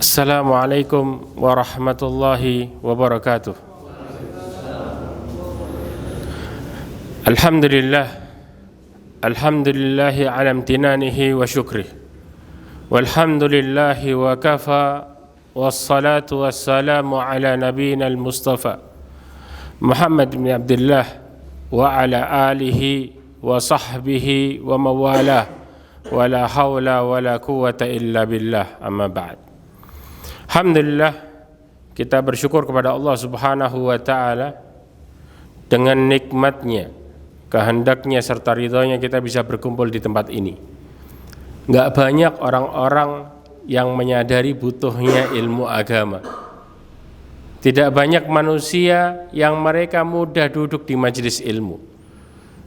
Assalamualaikum warahmatullahi wabarakatuh. Alhamdulillahi ala amtinanihi wa syukrih. Walhamdulillahi wa kafa. Wassalatu wassalamu ala nabiyina al-mustafa Muhammad bin Abdullah wa ala alihi wa sahbihi wa mawalah. Wa la hawla wa la quwwata illa billah, amma ba'd. Alhamdulillah, kita bersyukur kepada Allah Subhanahu wa ta'ala. Dengan nikmatnya, kehendaknya serta ridhonya kita bisa berkumpul di tempat ini. Enggak banyak orang-orang yang menyadari butuhnya ilmu agama. Tidak banyak manusia yang mereka mudah duduk di majelis ilmu.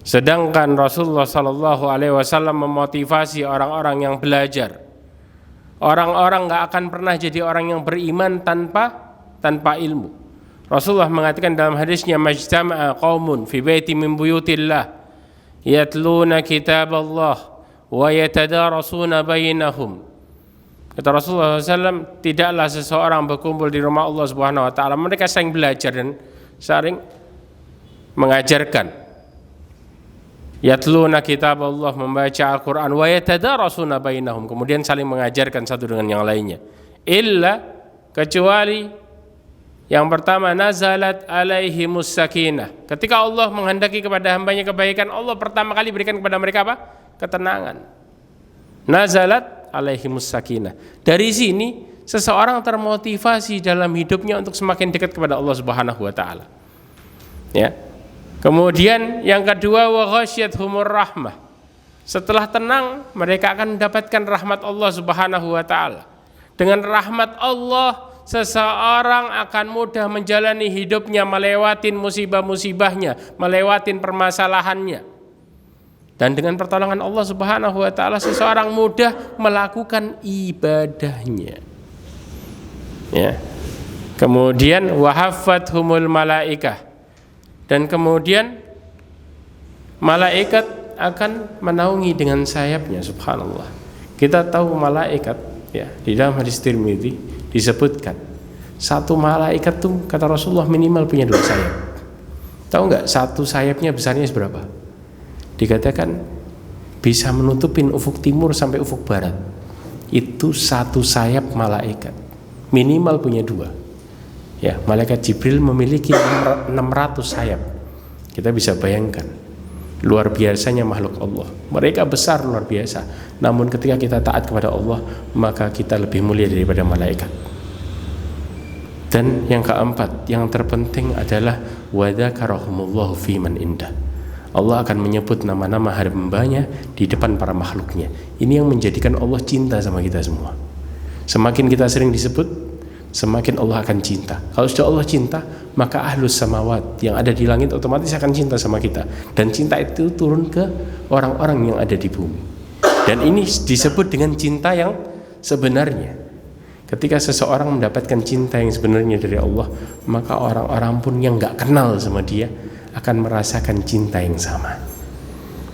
Sedangkan Rasulullah SAW memotivasi orang-orang yang belajar. Orang-orang gak akan pernah jadi orang yang beriman tanpa ilmu. Rasulullah mengatakan dalam hadisnya, majtama'a qaumun fi baiti min buyutillah yatluna kitaballah wa yatadarasuna bainahum. Kata Rasulullah SAW, tidaklah seseorang berkumpul di rumah Allah Subhanahu wa ta'ala, mereka saling belajar dan saling mengajarkan. Yatluna kitab Allah, membaca Al-Quran, wa yatadarasuna bainahum, kemudian saling mengajarkan satu dengan yang lainnya. Illa, kecuali yang pertama, nazalat alaihimus sakinah. Ketika Allah menghendaki kepada hambanya kebaikan, Allah pertama kali berikan kepada mereka apa? Ketenangan. Nazalat alaihimus sakinah. Dari sini seseorang termotivasi dalam hidupnya untuk semakin dekat kepada Allah Subhanahu wa ta'ala. Ya. Kemudian yang kedua, wa ghasyiyatuhumur rahmah. Setelah tenang, mereka akan mendapatkan rahmat Allah Subhanahu wa ta'ala. Dengan rahmat Allah, seseorang akan mudah menjalani hidupnya, melewatin musibah-musibahnya, melewatin permasalahannya. Dan dengan pertolongan Allah Subhanahu wa ta'ala, seseorang mudah melakukan ibadahnya. Ya. Kemudian wa haffathumul malaikah. Dan kemudian malaikat akan menaungi dengan sayapnya, subhanallah. Kita tahu malaikat, ya, di dalam hadis Tirmidzi disebutkan satu malaikat tuh kata Rasulullah minimal punya 2 sayap. Tahu nggak satu sayapnya besarnya seberapa? Dikatakan bisa menutupin ufuk timur sampai ufuk barat. Itu satu sayap malaikat, minimal punya 2. Ya, malaikat Jibril memiliki 600 sayap. Kita bisa bayangkan luar biasanya makhluk Allah. Mereka besar luar biasa. Namun ketika kita taat kepada Allah, maka kita lebih mulia daripada malaikat. Dan yang keempat, yang terpenting adalah wa dzakarahumullahu fi man indah. Allah akan menyebut nama-nama hamba-Nya di depan para makhluknya. Ini yang menjadikan Allah cinta sama kita semua. Semakin kita sering disebut, semakin Allah akan cinta. Kalau sudah Allah cinta, maka ahlus samawat yang ada di langit otomatis akan cinta sama kita. Dan cinta itu turun ke orang-orang yang ada di bumi. Dan ini disebut dengan cinta yang sebenarnya. Ketika seseorang mendapatkan cinta yang sebenarnya dari Allah, maka orang-orang pun yang gak kenal sama dia akan merasakan cinta yang sama.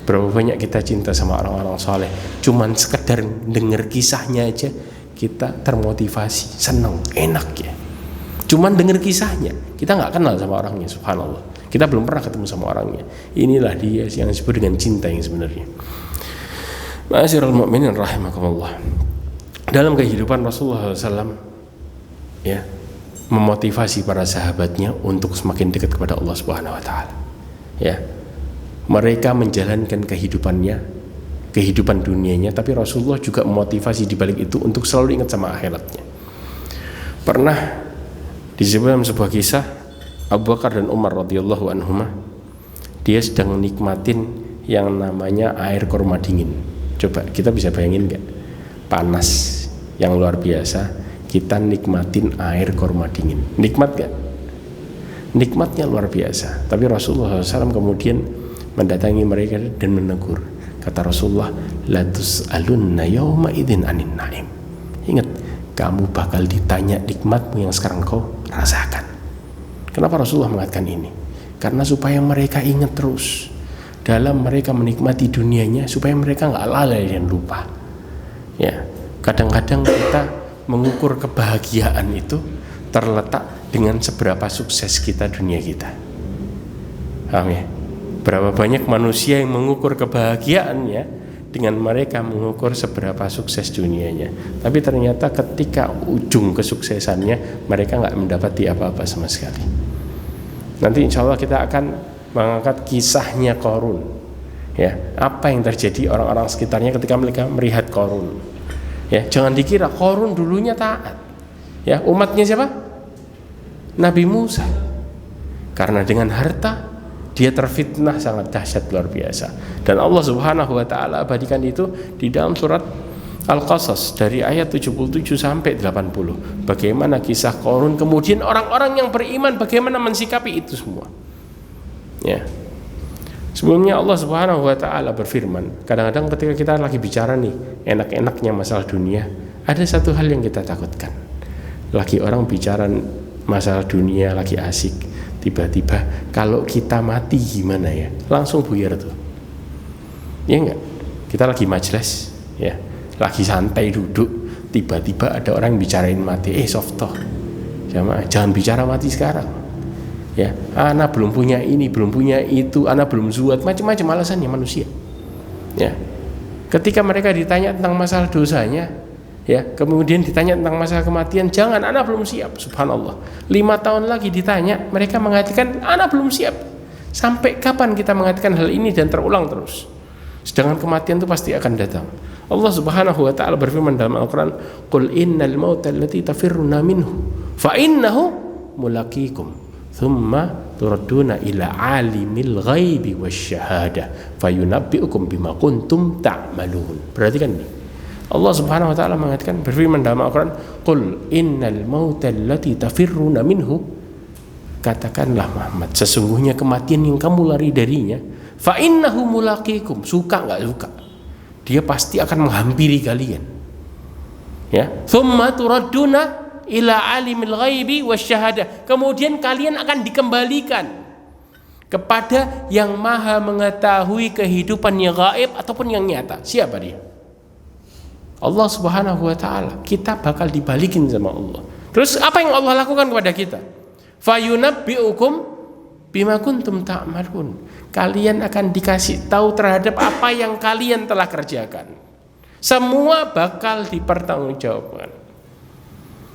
Berapa banyak kita cinta sama orang-orang soleh, cuman sekedar denger kisahnya aja kita termotivasi, senang, enak ya. Cuman dengar kisahnya, kita nggak kenal sama orangnya, subhanallah. Kita belum pernah ketemu sama orangnya. Inilah dia yang disebut dengan cinta yang sebenarnya. Ma'asyiral mu'minin rahimakumullah. Dalam kehidupan Rasulullah SAW, ya, memotivasi para sahabatnya untuk semakin dekat kepada Allah Subhanahu Wa Taala. Ya, mereka menjalankan kehidupan dunianya, tapi Rasulullah juga memotivasi di balik itu untuk selalu ingat sama akhiratnya. Pernah disebut dalam sebuah kisah, Abu Bakar dan Umar radhiyallahu anhuma, dia sedang nikmatin yang namanya air kurma dingin. Coba kita bisa bayangin nggak? Panas yang luar biasa, kita nikmatin air kurma dingin. Nikmat nggak? Nikmatnya luar biasa. Tapi Rasulullah SAW kemudian mendatangi mereka dan menegur. Kata Rasulullah, la tus'alunna yawma idzin anin naim. Ingat, kamu bakal ditanya nikmatmu yang sekarang kau rasakan. Kenapa Rasulullah mengatakan ini? Karena supaya mereka ingat terus dalam mereka menikmati dunianya, supaya mereka nggak lalai dan lupa. Ya, kadang-kadang kita mengukur kebahagiaan itu terletak dengan seberapa sukses kita dunia kita. Paham ya? Berapa banyak manusia yang mengukur kebahagiaannya dengan mereka mengukur seberapa sukses dunianya. Tapi ternyata ketika ujung kesuksesannya mereka nggak mendapati apa-apa sama sekali. Nanti insya Allah kita akan mengangkat kisahnya Qarun. Ya, apa yang terjadi orang-orang sekitarnya ketika mereka melihat Qarun. Ya, jangan dikira Qarun dulunya taat. Ya, umatnya siapa? Nabi Musa. Karena dengan harta dia terfitnah sangat dahsyat luar biasa. Dan Allah Subhanahu wa taala abadikan itu di dalam surat Al-Qasas dari ayat 77 sampai 80. Bagaimana kisah Qarun, kemudian orang-orang yang beriman bagaimana mensikapi itu semua. Ya. Sebelumnya Allah Subhanahu wa taala berfirman, kadang-kadang ketika kita lagi bicara nih enak-enaknya masalah dunia, ada satu hal yang kita takutkan. Lagi orang bicara masalah dunia lagi asik, tiba-tiba kalau kita mati gimana ya? Langsung buyar tuh. Ya enggak? Kita lagi majelis, ya, lagi santai duduk, tiba-tiba ada orang yang bicarain mati. Softoh, jangan bicara mati sekarang. Ya, anak belum punya ini, belum punya itu, anak belum zuhud, macam-macam alasannya manusia. Ya, ketika mereka ditanya tentang masalah dosanya, ya, kemudian ditanya tentang masalah kematian, jangan, anak belum siap. Subhanallah, 5 tahun lagi ditanya, mereka mengatakan anak belum siap. Sampai kapan kita mengatakan hal ini dan terulang terus? Sedangkan kematian itu pasti akan datang. Allah Subhanahu wa taala berfirman dalam Al-Qur'an, "Qul innal mauta allati tafirruna minhu fa innahu mulaqikum. Thumma turadduna ila alimil ghaibi wasyahadah fayunabbi'ukum bima kuntum ta'malun." Perhatikan ini. Allah Subhanahu wa taala mengatakan, berfirman dalam Al-Qur'an, "Qul innal mauta allati tafirruna minhu." Katakanlah Muhammad, sesungguhnya kematian yang kamu lari darinya, fa innahu mulaqikum, suka enggak suka, dia pasti akan menghampiri kalian. Ya, thumma turadduna ila alimil ghaibi wasyahadah, kemudian kalian akan dikembalikan kepada yang maha mengetahui kehidupan yang gaib ataupun yang nyata. Siapa dia? Allah Subhanahu wa taala. Kita bakal dibalikin sama Allah. Terus apa yang Allah lakukan kepada kita? Fayunabbi'ukum bima kuntum ta'malun. Kalian akan dikasih tahu terhadap apa yang kalian telah kerjakan. Semua bakal dipertanggungjawabkan.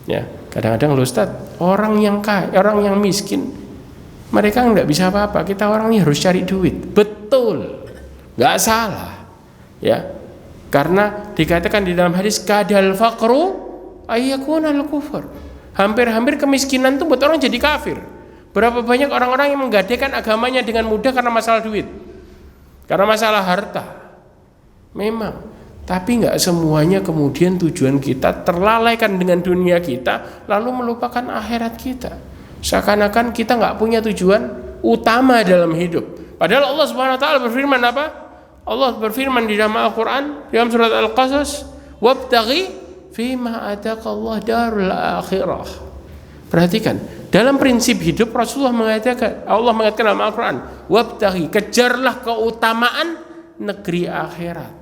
Ya, kadang-kadang loh Ustaz, orang yang kaya, orang yang miskin, mereka nggak bisa apa-apa. Kita orang ini harus cari duit. Betul, nggak salah. Ya, karena dikatakan di dalam hadis kadal faqru ayyakunal kufur. Hampir-hampir kemiskinan itu buat orang jadi kafir. Berapa banyak orang-orang yang menggadaikan agamanya dengan mudah karena masalah duit, karena masalah harta. Memang. Tapi nggak semuanya kemudian tujuan kita terlalaikan dengan dunia kita, lalu melupakan akhirat kita. Seakan-akan kita nggak punya tujuan utama dalam hidup. Padahal Allah Subhanahu Wa Taala berfirman apa? Allah berfirman di dalam Al-Quran, dalam surat Al-Qasas, wabtaghi fima ataqallah darul akhirah. Perhatikan, dalam prinsip hidup Rasulullah mengatakan, Allah mengatakan dalam Al-Quran, wabtaghi, kejarlah keutamaan negeri akhirat.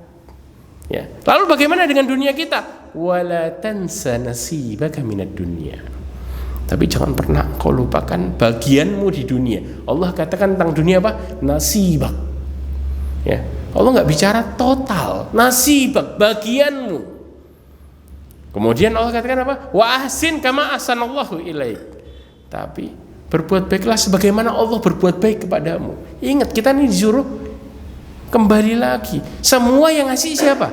Ya. Lalu bagaimana dengan dunia kita? Wala tansa nasibaka minad dunya. Tapi jangan pernah kau lupakan bagianmu di dunia. Allah katakan tentang dunia apa? Nasibak. Ya. Allah nggak bicara total, nasibak, bagianmu. Kemudian Allah katakan apa? Wa ahsin kama ahsanallahu ilaik. Tapi berbuat baiklah sebagaimana Allah berbuat baik kepadamu. Ingat, kita ini disuruh kembali lagi. Semua yang ngasih siapa?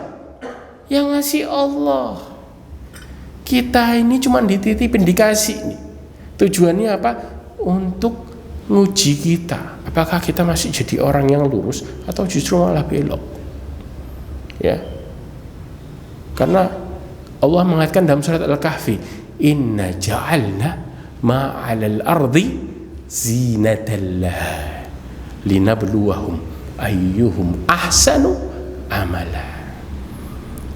Yang ngasih Allah. Kita ini cuma dititipin, dikasih nih. Tujuannya apa? Untuk nguji kita. Apakah kita masih jadi orang yang lurus atau justru malah belok? Ya. Karena Allah mengatakan dalam surat Al-Kahfi, "Inna ja'alna ma'alal ardi zinatallah linabluwahum ayyuhum ahsanu amala."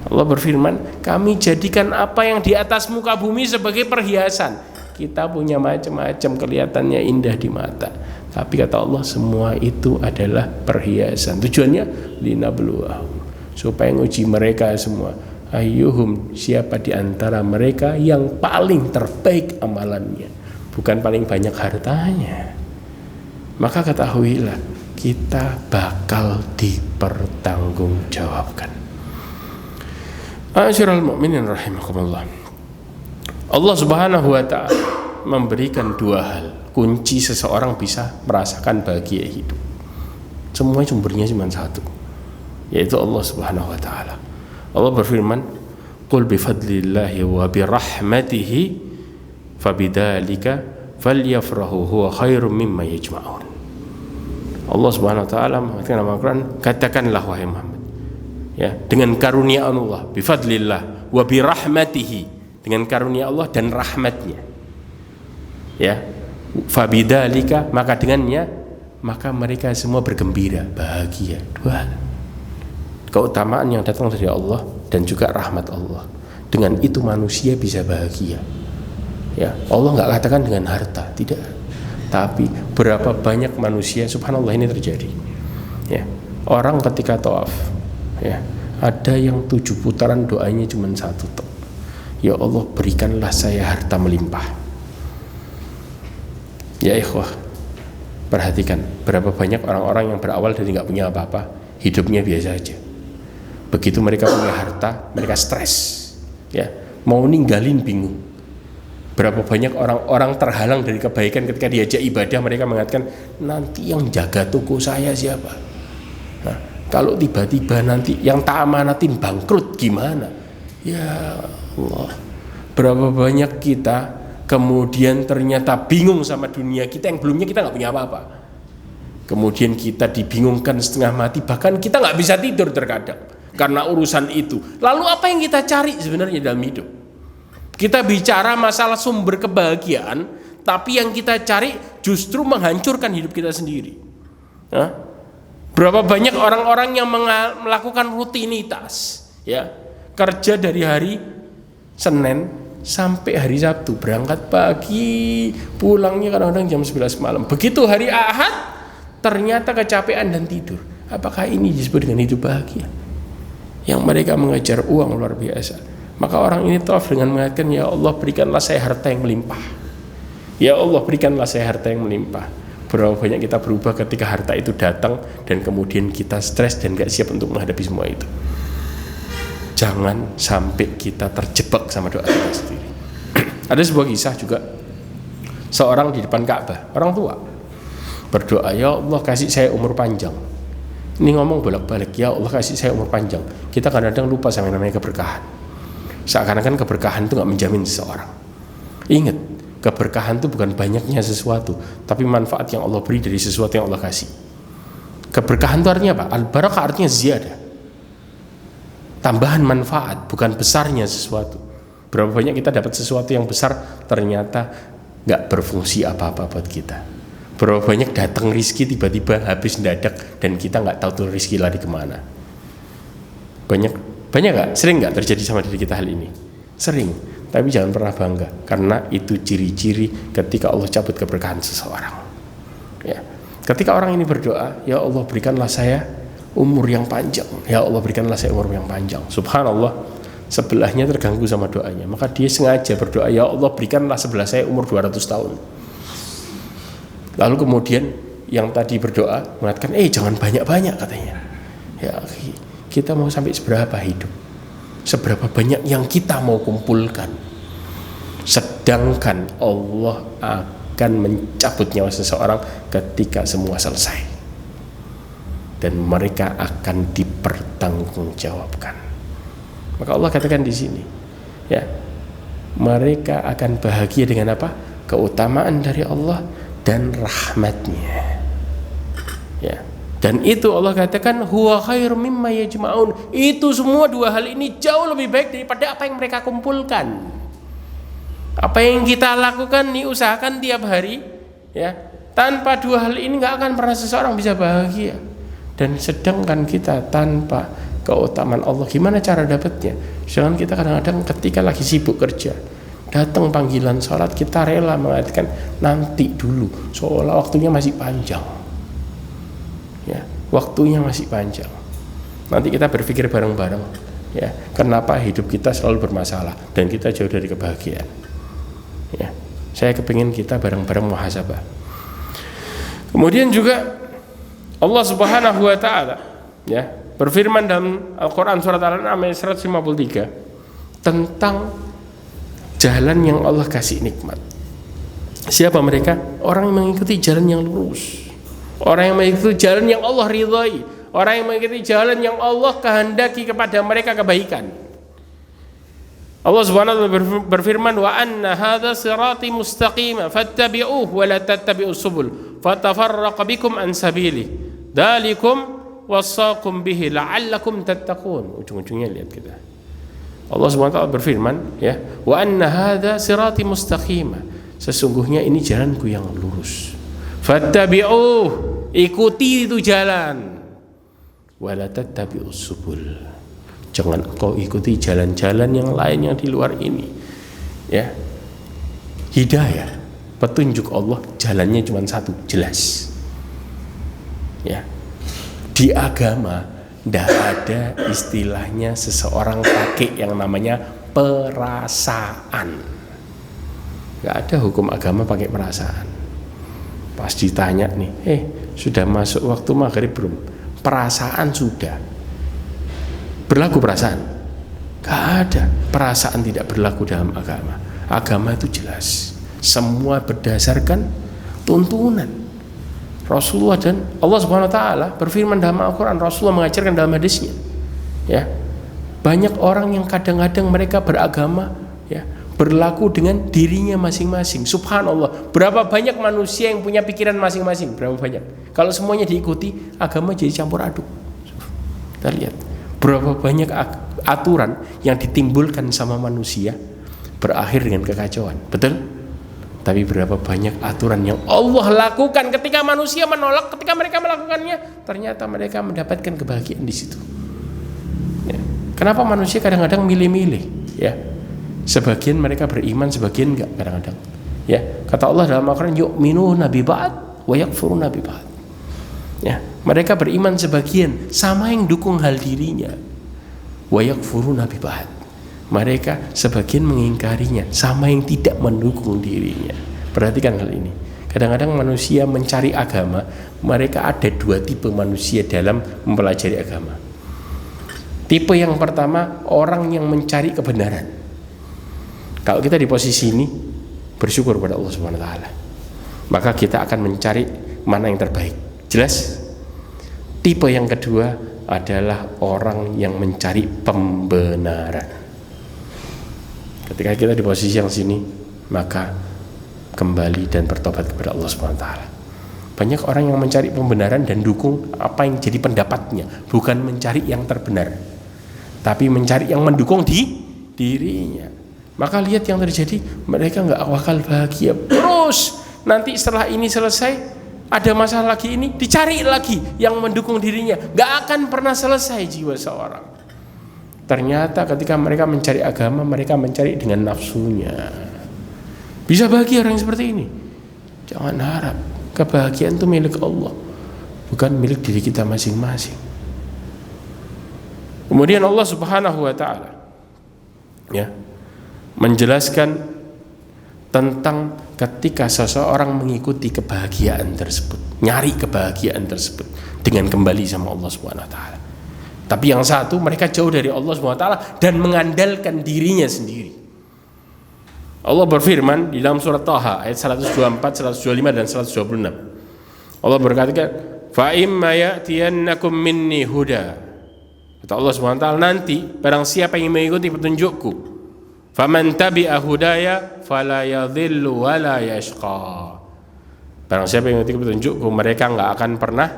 Allah berfirman, kami jadikan apa yang di atas muka bumi sebagai perhiasan. Kita punya macam-macam, kelihatannya indah di mata, tapi kata Allah semua itu adalah perhiasan. Tujuannya linabluwahum, supaya nguji mereka semua. ayyuhum, siapa di antara mereka yang paling terbaik amalannya, bukan paling banyak hartanya. Maka ketahuilah kita bakal dipertanggungjawabkan. Asyiral mu'minin rahimakumullah. Allah Subhanahu wa ta'ala memberikan dua hal kunci seseorang bisa merasakan bahagia hidup. Semua sumbernya cuma satu, yaitu Allah Subhanahu wa ta'ala. Allah berfirman, qul bifadlillahi wa birahmatihi fabidzalika falyafrahu huwa khairum mimma yajma'un. Allah Subhanahu wa ta'ala mengatakan dalam Al-Qur'an, katakanlah wahai Muhammad, ya, dengan karunia Allah, bifadlillah wa birahmatihi, dengan karunia Allah dan rahmatnya, ya, fabidzalika, maka dengannya, maka mereka semua bergembira, bahagia. Dua hal, keutamaan yang datang dari Allah dan juga rahmat Allah. Dengan itu manusia bisa bahagia. Ya, Allah nggak katakan dengan harta, tidak. Tapi berapa banyak manusia, subhanallah, ini terjadi. Ya, orang ketika tawaf, ya, ada yang 7 putaran doanya cuma satu, ya Allah berikanlah saya harta melimpah. Ya ikhwah, perhatikan berapa banyak orang-orang yang berawal dari nggak punya apa-apa, hidupnya biasa aja. Begitu mereka punya harta, mereka stres, ya, mau ninggalin bingung. Berapa banyak orang-orang terhalang dari kebaikan ketika diajak ibadah, mereka mengatakan, nanti yang jaga toko saya siapa? Nah, kalau tiba-tiba nanti yang tak amanatin bangkrut gimana? Ya Allah, berapa banyak kita kemudian ternyata bingung sama dunia kita yang belumnya kita nggak punya apa-apa. Kemudian kita dibingungkan setengah mati, bahkan kita nggak bisa tidur terkadang karena urusan itu. Lalu apa yang kita cari sebenarnya dalam hidup? Kita bicara masalah sumber kebahagiaan, tapi yang kita cari justru menghancurkan hidup kita sendiri. Nah, berapa banyak orang-orang yang melakukan rutinitas, ya, kerja dari hari Senin sampai hari Sabtu, berangkat pagi, pulangnya kadang-kadang jam 11 malam. Begitu hari Ahad, ternyata kecapean dan tidur. Apakah ini disebut dengan hidup bahagia? Yang mereka mengejar uang luar biasa. Maka orang ini tawaf dengan mengatakan, ya Allah berikanlah saya harta yang melimpah. Ya Allah berikanlah saya harta yang melimpah. Berapa banyak kita berubah ketika harta itu datang dan kemudian kita stres dan gak siap untuk menghadapi semua itu. Jangan sampai kita terjebak sama doa kita sendiri. Ada sebuah kisah juga, seorang di depan Ka'bah, orang tua berdoa, ya Allah kasih saya umur panjang. Ini ngomong bolak-balik, ya Allah kasih saya umur panjang. Kita kadang-kadang lupa sama yang namanya keberkahan. Seakan-akan keberkahan itu gak menjamin seseorang. Ingat, keberkahan itu bukan banyaknya sesuatu, tapi manfaat yang Allah beri dari sesuatu yang Allah kasih. Keberkahan itu artinya apa? Al-barakah artinya ziyadah, tambahan manfaat, bukan besarnya sesuatu. Berapa banyak kita dapat sesuatu yang besar, ternyata gak berfungsi apa-apa buat kita. Berapa banyak datang rizki tiba-tiba habis mendadak dan kita gak tahu tuh rizki lari kemana. Banyak gak? Sering gak terjadi sama diri kita hal ini? Sering, tapi jangan pernah bangga, karena itu ciri-ciri ketika Allah cabut keberkahan seseorang. Ya. Ketika orang ini berdoa, ya Allah berikanlah saya umur yang panjang, ya Allah berikanlah saya umur yang panjang. Subhanallah, sebelahnya terganggu sama doanya, maka dia sengaja berdoa, ya Allah berikanlah sebelah saya umur 200 tahun. Lalu kemudian yang tadi berdoa mengatakan, jangan banyak-banyak katanya. Ya, kita mau sampai seberapa hidup? Seberapa banyak yang kita mau kumpulkan? Sedangkan Allah akan mencabut nyawa seseorang ketika semua selesai, dan mereka akan dipertanggungjawabkan. Maka Allah katakan di sini, ya, mereka akan bahagia dengan apa? Keutamaan dari Allah dan rahmatnya. Ya. Dan itu Allah katakan huwa khairum mimma yajma'un. Itu semua dua hal ini jauh lebih baik daripada apa yang mereka kumpulkan. Apa yang kita lakukan nih, usahakan tiap hari, ya. Tanpa dua hal ini nggak akan pernah seseorang bisa bahagia. Dan sedangkan kita tanpa keutamaan Allah, gimana cara dapatnya? Sedangkan kita kadang-kadang ketika lagi sibuk kerja, datang panggilan sholat, kita rela mengatakan nanti dulu, seolah waktunya masih panjang. Ya, waktunya masih panjang. Nanti kita berpikir bareng-bareng, Ya, kenapa hidup kita selalu bermasalah dan kita jauh dari kebahagiaan? Ya, saya kepingin kita bareng-bareng muhasabah. Kemudian juga Allah Subhanahu wa taala ya berfirman dalam Al-Qur'an surat Al-An'am ayat 153 tentang jalan yang Allah kasih nikmat. Siapa mereka? Orang yang mengikuti jalan yang lurus, orang yang mengikuti jalan yang Allah ridhai, orang yang mengikuti jalan yang Allah kehendaki kepada mereka kebaikan. Allah Subhanahu wa taala berfirman, wa anna hadza sirati mustaqima fattabi'uhu wa la tattabi'us subul fatafarraqa bikum an sabili dzalikum wasaqum bihi la'allakum tattaqun. Ujung-ujungnya lihat kita. Allah Subhanahu wa taala berfirman, ya, wa anna hadza sirati mustaqima. Sesungguhnya ini jalanku yang lurus. Fattabi'uhu, ikuti itu jalan. Wa la tattabi'us subul. Jangan engkau ikuti jalan-jalan yang lain yang di luar ini. Ya. Hidayah, petunjuk Allah jalannya cuma satu, jelas. Ya. Di agama tidak ada istilahnya seseorang pakai yang namanya perasaan. Gak ada hukum agama pakai perasaan. Pas ditanya nih, sudah masuk waktu maghrib belum? Perasaan sudah. Berlaku perasaan? Gak ada. Perasaan tidak berlaku dalam agama. Agama itu jelas. Semua berdasarkan tuntunan Rasulullah dan Allah Subhanahu wa taala berfirman dalam Al-Qur'an, Rasulullah mengajarkan dalam hadisnya. Ya. Banyak orang yang kadang-kadang mereka beragama ya, berlaku dengan dirinya masing-masing. Subhanallah, berapa banyak manusia yang punya pikiran masing-masing? Berapa banyak? Kalau semuanya diikuti, agama jadi campur aduk. Kita lihat berapa banyak aturan yang ditimbulkan sama manusia berakhir dengan kekacauan. Betul? Tapi berapa banyak aturan yang Allah lakukan ketika manusia menolak, ketika mereka melakukannya, ternyata mereka mendapatkan kebahagiaan di situ. Ya. Kenapa manusia kadang-kadang milih-milih? Ya, sebagian mereka beriman, sebagian enggak kadang-kadang. Ya, kata Allah dalam Al-Qur'an, yu'minuna bi ba'd wa yakfuruna bi ba'd. Ya, mereka beriman sebagian, sama yang dukung hal dirinya. Wa yakfuruna bi ba'd. Mereka sebagian mengingkarinya, sama yang tidak mendukung dirinya. Perhatikan hal ini. Kadang-kadang manusia mencari agama, mereka ada dua tipe manusia dalam mempelajari agama. Tipe yang pertama, orang yang mencari kebenaran. Kalau kita di posisi ini, bersyukur pada Allah Subhanahu wa taala. Maka kita akan mencari mana yang terbaik. Jelas? Tipe yang kedua adalah orang yang mencari pembenaran. Ketika kita di posisi yang sini, maka kembali dan bertobat kepada Allah Subhanahu wa taala. Banyak orang yang mencari pembenaran dan dukung apa yang jadi pendapatnya, bukan mencari yang terbenar, tapi mencari yang mendukung di dirinya. Maka lihat yang terjadi, mereka nggak bakal bahagia. Terus nanti setelah ini selesai, ada masalah lagi ini, dicari lagi yang mendukung dirinya. Nggak akan pernah selesai jiwa seorang. Ternyata ketika mereka mencari agama, mereka mencari dengan nafsunya. Bisa bahagia orang yang seperti ini? Jangan harap. Kebahagiaan itu milik Allah, bukan milik diri kita masing-masing. Kemudian Allah Subhanahu wa taala ya menjelaskan tentang ketika seseorang mengikuti kebahagiaan tersebut, nyari kebahagiaan tersebut dengan kembali sama Allah Subhanahu wa taala. Tapi yang satu, mereka jauh dari Allah SWT dan mengandalkan dirinya sendiri. Allah berfirman di dalam surat Taha ayat 124, 125 dan 126. Allah berkata, "Fa imma ya'tiyannakum minni huda." Kata Allah SWT, nanti barang siapa yang mengikuti petunjukku, faman tabi'a hudaya fala yadhillu wa la yashqa. Barang siapa yang mengikuti petunjukku, mereka enggak akan pernah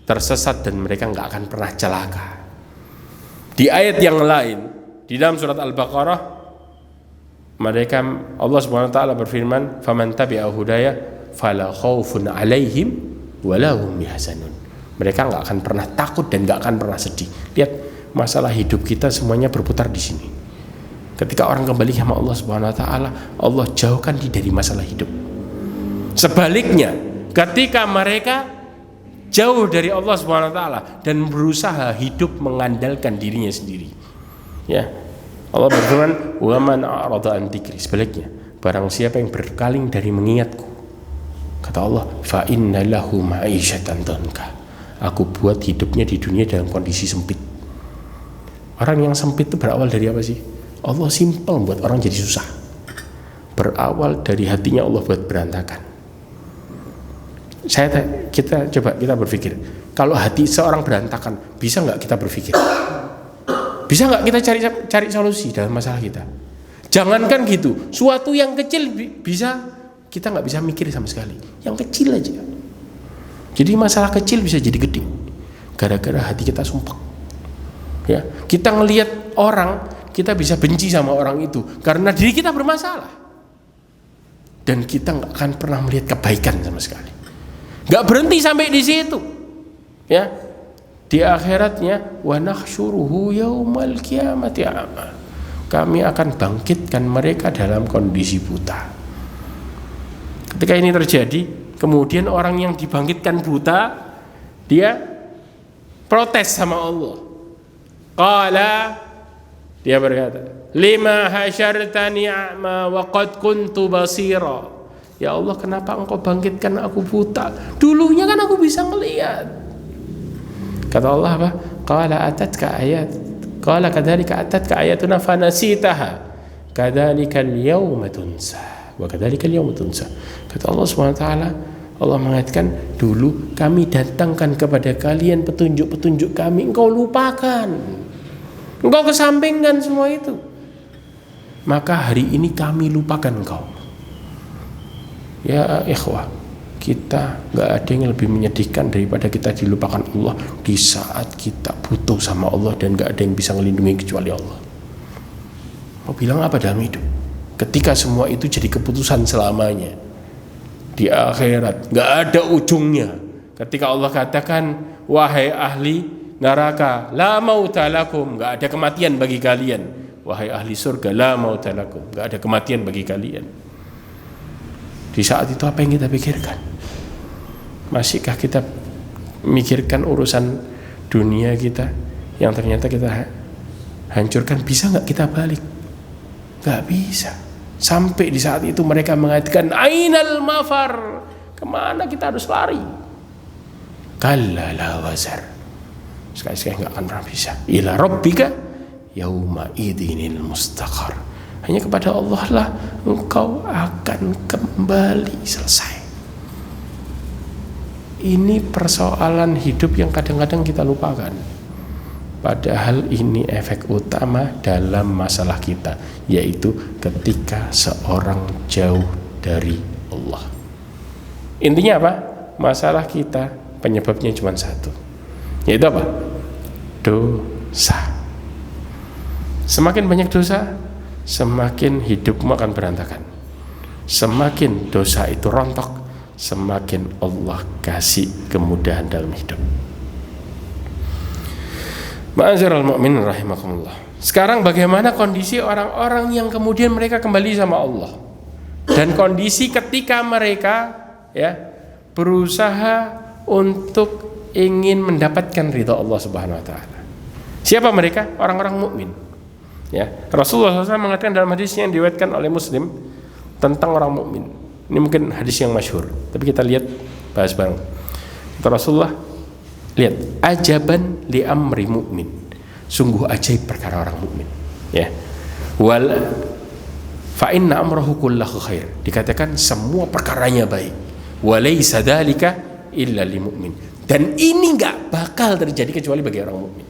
tersesat dan mereka enggak akan pernah celaka. Di ayat yang lain di dalam surat Al-Baqarah, mereka Allah Subhanahu wa taala berfirman, "Faman tabi'a hudaya fala khaufun 'alaihim wa la hum yahzanun." Mereka enggak akan pernah takut dan enggak akan pernah sedih. Lihat, masalah hidup kita semuanya berputar di sini. Ketika orang kembali sama Allah Subhanahu wa taala, Allah jauhkan dia dari masalah hidup. Sebaliknya, ketika mereka jauh dari Allah Subhanahu wa taala dan berusaha hidup mengandalkan dirinya sendiri, Ya, Allah berfirman, "Wa man a'rada an dzikri." Sebaliknya, barang siapa yang berpaling dari mengingatku, kata Allah, "Fa inna lahu ma'isyatan dhanka." Aku buat hidupnya di dunia dalam kondisi sempit. Orang yang sempit itu berawal dari apa sih? Allah simpel buat orang jadi susah. Berawal dari hatinya Allah buat berantakan. Kita berpikir, kalau hati seorang berantakan, bisa nggak kita berpikir? Bisa nggak kita cari solusi dalam masalah kita? Jangankan gitu, suatu yang kecil kita nggak bisa mikir sama sekali. Yang kecil aja. Jadi masalah kecil bisa jadi gede, gara-gara hati kita sumpek. Ya, kita ngelihat orang, kita bisa benci sama orang itu karena diri kita bermasalah, dan kita nggak akan pernah melihat kebaikan sama sekali. Nggak berhenti sampai di situ. Ya. Di akhiratnya, wa nahsyuruhu yaumal qiyamati a'ma. Kami akan bangkitkan mereka dalam kondisi buta. Ketika ini terjadi, kemudian orang yang dibangkitkan buta, dia protes sama Allah. Qala, dia berkata, "Lima hasyartani a'ma wa qad kuntu basira." Ya Allah, kenapa engkau bangkitkan aku buta? Dulunya kan aku bisa melihat. Kata Allah apa? Qala kadzalika atatka ayatuna fanasitaha kadzalikal yauma tunsa wa kadzalikal yauma tunsa. Kata Allah Subhanahu wa taala, Allah mengatakan, dulu kami datangkan kepada kalian petunjuk-petunjuk kami, engkau lupakan. Engkau kesampingkan semua itu. Maka hari ini kami lupakan engkau. Ya ikhwah, kita gak ada yang lebih menyedihkan daripada kita dilupakan Allah di saat kita butuh sama Allah dan gak ada yang bisa melindungi kecuali Allah. Mau bilang apa dalam hidup? Ketika semua itu jadi keputusan selamanya di akhirat, gak ada ujungnya. Ketika Allah katakan, wahai ahli neraka, la mauta lakum, gak ada kematian bagi kalian. Wahai ahli surga, la mauta lakum, gak ada kematian bagi kalian. Di saat itu apa yang kita pikirkan? Masihkah kita mikirkan urusan dunia kita yang ternyata kita hancurkan? Bisa gak kita balik? Gak bisa. Sampai di saat itu mereka mengatakan, ainal mafar, kemana kita harus lari? Kalla la wazar, sekali-sekali gak akan pernah bisa. Ila rabbika yauma idinil mustaqar, hanya kepada Allah lah engkau akan kembali. Selesai. Ini persoalan hidup yang kadang-kadang kita lupakan. Padahal ini efek utama dalam masalah kita, yaitu ketika seorang jauh dari Allah. Intinya apa? Masalah kita penyebabnya cuma satu, yaitu apa? Dosa. Semakin banyak dosa, semakin hidupmu akan berantakan. Semakin dosa itu rontok, semakin Allah kasih kemudahan dalam hidup. Ma'azirul mu'minin rahimakumullah. Sekarang bagaimana kondisi orang-orang yang kemudian mereka kembali sama Allah, dan kondisi ketika mereka berusaha untuk ingin mendapatkan ridha Allah Subhanahu wa taala. Siapa mereka? Orang-orang mukmin. Rasulullah SAW mengatakan dalam hadis yang diriwayatkan oleh Muslim tentang orang mukmin. Ini mungkin hadis yang masyhur, tapi kita lihat, bahas bareng. Kata Rasulullah, lihat, ajaban li amri mukmin, sungguh ajaib perkara orang mukmin. Wal fa inna amrahu kullahu khair, dikatakan semua perkaranya baik. Walaysa dzalika illa lil mukmin, dan ini enggak bakal terjadi kecuali bagi orang mukmin.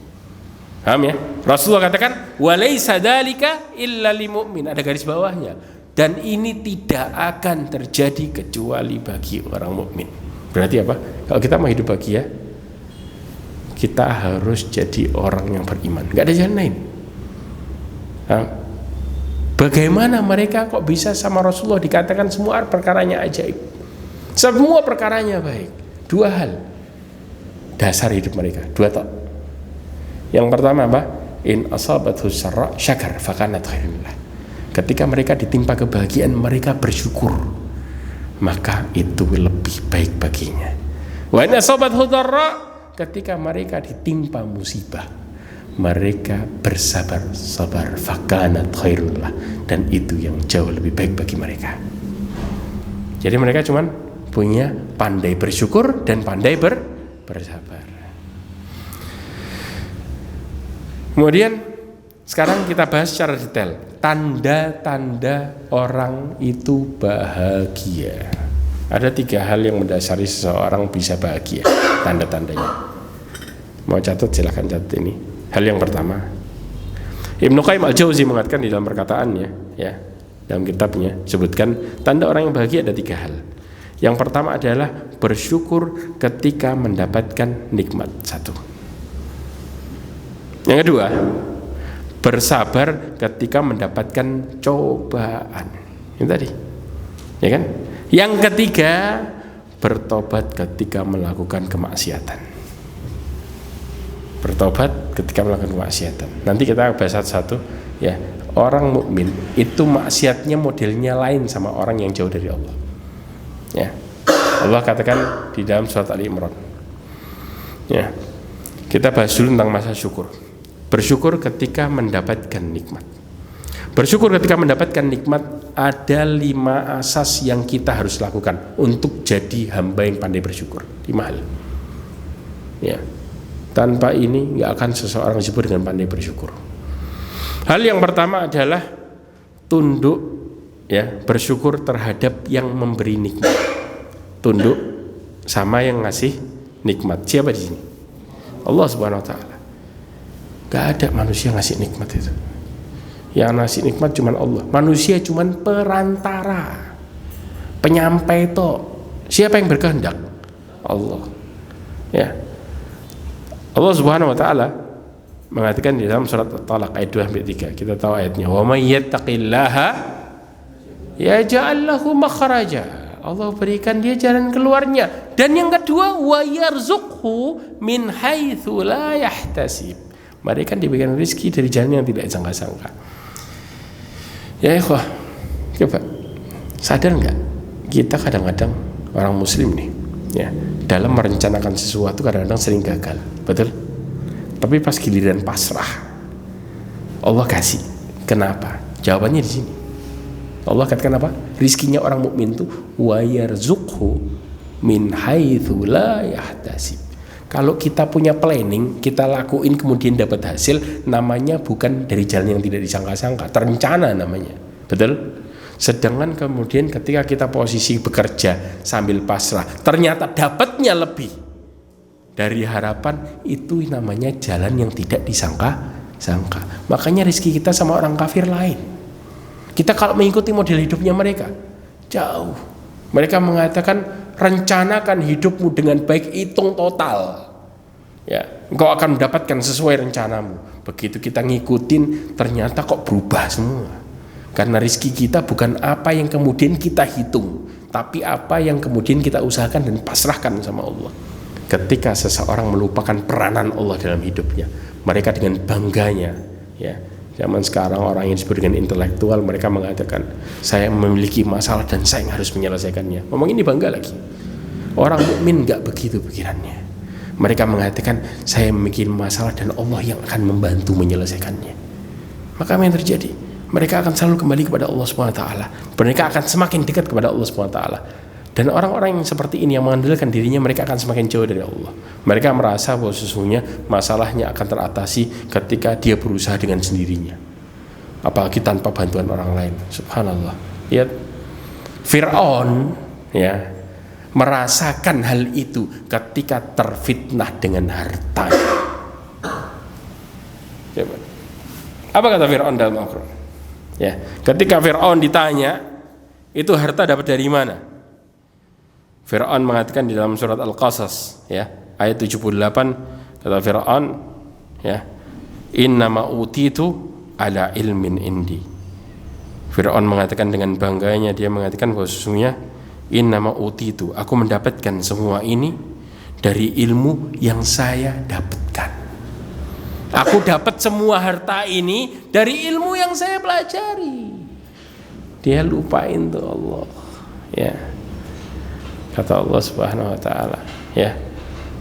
Paham ya? Rasulullah katakan walaysa dzalika illa lil mukmin, ada garis bawahnya, dan ini tidak akan terjadi kecuali bagi orang mukmin. Berarti apa? Kalau kita mau hidup bahagia, kita harus jadi orang yang beriman. Gak ada jalan lain. Bagaimana mereka kok bisa sama Rasulullah dikatakan semua perkaranya ajaib, semua perkaranya baik? Dua hal dasar hidup mereka, dua tok. Yang pertama apa? In asabathu syarra syakar fakanat khairillah. Ketika mereka ditimpa kebahagiaan, mereka bersyukur, maka itu lebih baik baginya. Wa in asabathu dharra, ketika mereka ditimpa musibah, mereka bersabar fakanat khairullah, dan itu yang jauh lebih baik bagi mereka. Jadi mereka cuman punya pandai bersyukur dan pandai bersabar. Kemudian sekarang kita bahas secara detail tanda-tanda orang itu bahagia. Ada 3 hal yang mendasari seseorang bisa bahagia, tanda-tandanya. Mau catat silahkan catat ini. Hal yang pertama, Ibnu Qayyim al-Jauzi mengatakan di dalam perkataannya, ya, dalam kitabnya sebutkan tanda orang yang bahagia ada 3 hal. Yang pertama adalah bersyukur ketika mendapatkan nikmat. 1. Yang kedua, bersabar ketika mendapatkan cobaan. Ini tadi, ya kan? Yang ketiga, bertobat ketika melakukan kemaksiatan. Bertobat ketika melakukan kemaksiatan. Nanti kita bahas satu-satu, ya. Orang mukmin itu maksiatnya modelnya lain sama orang yang jauh dari Allah. Ya. Allah katakan di dalam surat Ali Imran. Ya. Kita bahas dulu tentang masa syukur. Bersyukur ketika mendapatkan nikmat. Bersyukur ketika mendapatkan nikmat, ada 5 asas yang kita harus lakukan untuk jadi hamba yang pandai bersyukur. 5 hal. Ya. Tanpa ini nggak akan seseorang disebut dengan pandai bersyukur. Hal yang pertama adalah tunduk, ya, bersyukur terhadap yang memberi nikmat. Tunduk sama yang ngasih nikmat. Siapa di sini? Allah Subhanahu wa taala. Gak ada manusia ngasih nikmat itu. Yang ngasih nikmat cuman Allah. Manusia cuman perantara, penyampai itu. Siapa yang berkehendak? Allah. Ya. Allah Subhanahu wa taala mengatakan di dalam surat At-Talaq ayat 2-3. Kita tahu ayatnya. Wa may yattaqillaha yaj'al lahu makhraja. Allah berikan dia jalan keluarnya. Dan yang kedua, wa yarzuqhu min haitsu la yahtasib. Mereka diberikan rezeki dari jalan yang tidak disangka-sangka. Ya ikhwah, coba sadar nggak? Kita kadang-kadang orang muslim nih, ya, dalam merencanakan sesuatu kadang-kadang sering gagal, betul? Tapi pas giliran pasrah, Allah kasih. Kenapa? Jawabannya di sini. Allah katakan apa? Rizkinya orang mukmin itu wa yarzuqhu min haitsu la yahtasib. Kalau kita punya planning, kita lakuin kemudian dapat hasil, namanya bukan dari jalan yang tidak disangka-sangka, terencana namanya, betul? Sedangkan kemudian ketika kita posisi bekerja sambil pasrah, ternyata dapatnya lebih dari harapan, itu namanya jalan yang tidak disangka-sangka. Makanya rezeki kita sama orang kafir lain. Kita kalau mengikuti model hidupnya mereka, jauh. Mereka mengatakan, rencanakan hidupmu dengan baik, hitung total. Ya, engkau akan mendapatkan sesuai rencanamu. Begitu kita ngikutin, ternyata kok berubah semua. Karena rezeki kita bukan apa yang kemudian kita hitung, tapi apa yang kemudian kita usahakan dan pasrahkan sama Allah. Ketika seseorang melupakan peranan Allah dalam hidupnya, mereka dengan bangganya, ya, zaman sekarang orang yang disebut dengan intelektual, mereka mengatakan saya memiliki masalah dan saya harus menyelesaikannya. Ngomong ini bangga lagi. Orang mukmin nggak begitu pikirannya. Mereka mengatakan saya memiliki masalah dan Allah yang akan membantu menyelesaikannya. Maka apa yang terjadi? Mereka akan selalu kembali kepada Allah SWT. Mereka akan semakin dekat kepada Allah SWT. Dan orang-orang yang seperti ini yang mengandalkan dirinya, mereka akan semakin jauh dari Allah. Mereka merasa bahwa sesungguhnya masalahnya akan teratasi ketika dia berusaha dengan sendirinya, apalagi tanpa bantuan orang lain. Subhanallah. Ya, Fir'aun, ya, merasakan hal itu ketika terfitnah dengan harta. Apa kata Fir'aun dalam Al-Quran? Ya, ketika Fir'aun ditanya, itu harta dapat dari mana? Fir'aun mengatakan di dalam surat Al-Qasas, ya, ayat 78, kata Fir'aun, ya, innama utitu ala ilmin indi. Fir'aun mengatakan dengan bangganya, dia mengatakan bahwa sesungguhnya innama utitu, aku mendapatkan semua ini dari ilmu yang saya dapatkan. Aku dapat semua harta ini dari ilmu yang saya pelajari. Dia lupain tuh Allah, ya. Kata Allah Subhanahu wa taala, ya.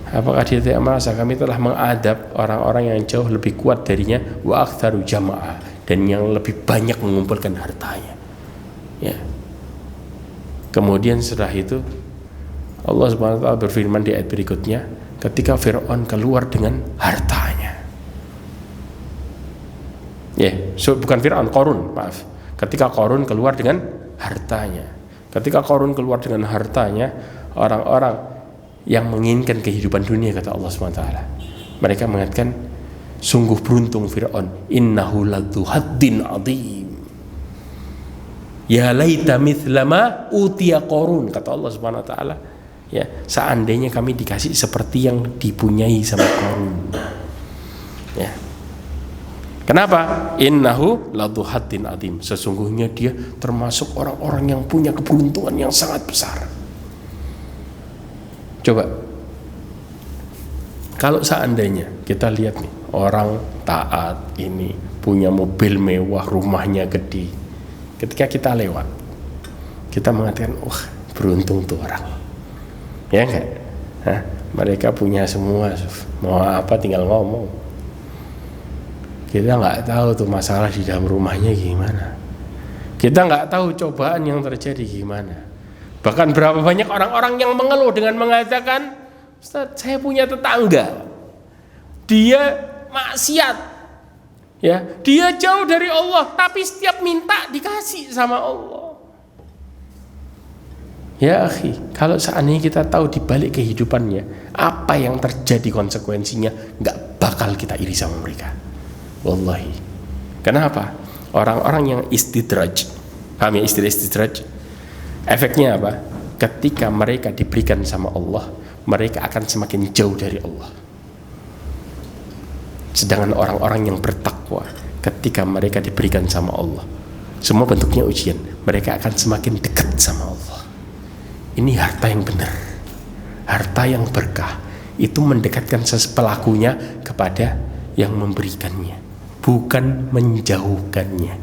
Apakah dia tidak merasa kami telah mengadab orang-orang yang jauh lebih kuat darinya, wa aktsaru jamaah, dan yang lebih banyak mengumpulkan hartanya. Ya. Kemudian setelah itu Allah Subhanahu wa taala berfirman di ayat berikutnya, ketika Firaun keluar dengan hartanya. Bukan Firaun, Qarun, maaf. Ketika Qarun keluar dengan hartanya. Ketika Qarun keluar dengan hartanya, orang-orang yang menginginkan kehidupan dunia, kata Allah SWT, mereka mengatakan, sungguh beruntung Fir'aun, innahu ladzu haddin adzim, ya laita mithlama utiya Qarun, kata Allah SWT, ya, seandainya kami dikasih seperti yang dipunyai sama Qarun. Ya. Kenapa? Innahu ladzu haddin adzim, sesungguhnya dia termasuk orang-orang yang punya keberuntungan yang sangat besar. Coba, kalau seandainya kita lihat nih, orang taat ini punya mobil mewah, rumahnya gede, ketika kita lewat, kita mengatakan, wah beruntung tuh orang, ya enggak? Mereka punya semua, mau apa tinggal ngomong. Kita nggak tahu tuh masalah di dalam rumahnya gimana, kita nggak tahu cobaan yang terjadi gimana. Bahkan berapa banyak orang-orang yang mengeluh dengan mengatakan, Ustaz, saya punya tetangga, dia maksiat, ya, dia jauh dari Allah, tapi setiap minta dikasih sama Allah. Ya akhi, kalau seandainya kita tahu di balik kehidupannya apa yang terjadi konsekuensinya, nggak bakal kita iri sama mereka. Wallahi. Kenapa? Orang-orang yang istidraj, paham ya istilah istidraj? Efeknya apa? Ketika mereka diberikan sama Allah, mereka akan semakin jauh dari Allah. Sedangkan orang-orang yang bertakwa, ketika mereka diberikan sama Allah, semua bentuknya ujian, mereka akan semakin dekat sama Allah. Ini harta yang benar, harta yang berkah. Itu mendekatkan pelakunya kepada yang memberikannya, bukan menjauhkannya.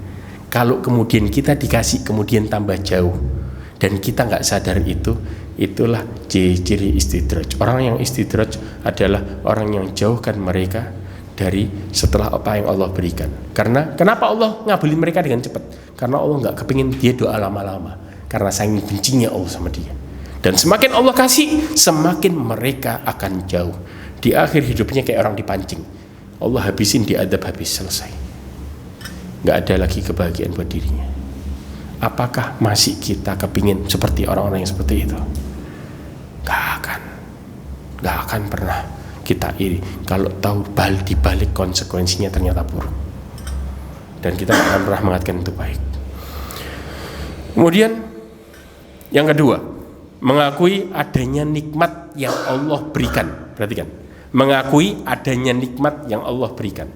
Kalau kemudian kita dikasih kemudian tambah jauh dan kita nggak sadar itu, itulah ciri istidraj. Orang yang istidraj adalah orang yang jauhkan mereka dari setelah apa yang Allah berikan. Karena kenapa Allah ngabulin mereka dengan cepat? Karena Allah nggak kepingin dia doa lama-lama, karena saking bencinya Allah sama dia. Dan semakin Allah kasih, semakin mereka akan jauh. Di akhir hidupnya kayak orang dipancing, Allah habisin, diadab habis, selesai. Nggak ada lagi kebahagiaan buat dirinya. Apakah masih kita kepingin seperti orang-orang yang seperti itu? Gak akan pernah kita iri kalau tahu di balik konsekuensinya ternyata buruk, dan kita gak akan pernah mengatakan itu baik. Kemudian yang kedua, mengakui adanya nikmat yang Allah berikan. Perhatikan, mengakui adanya nikmat yang Allah berikan.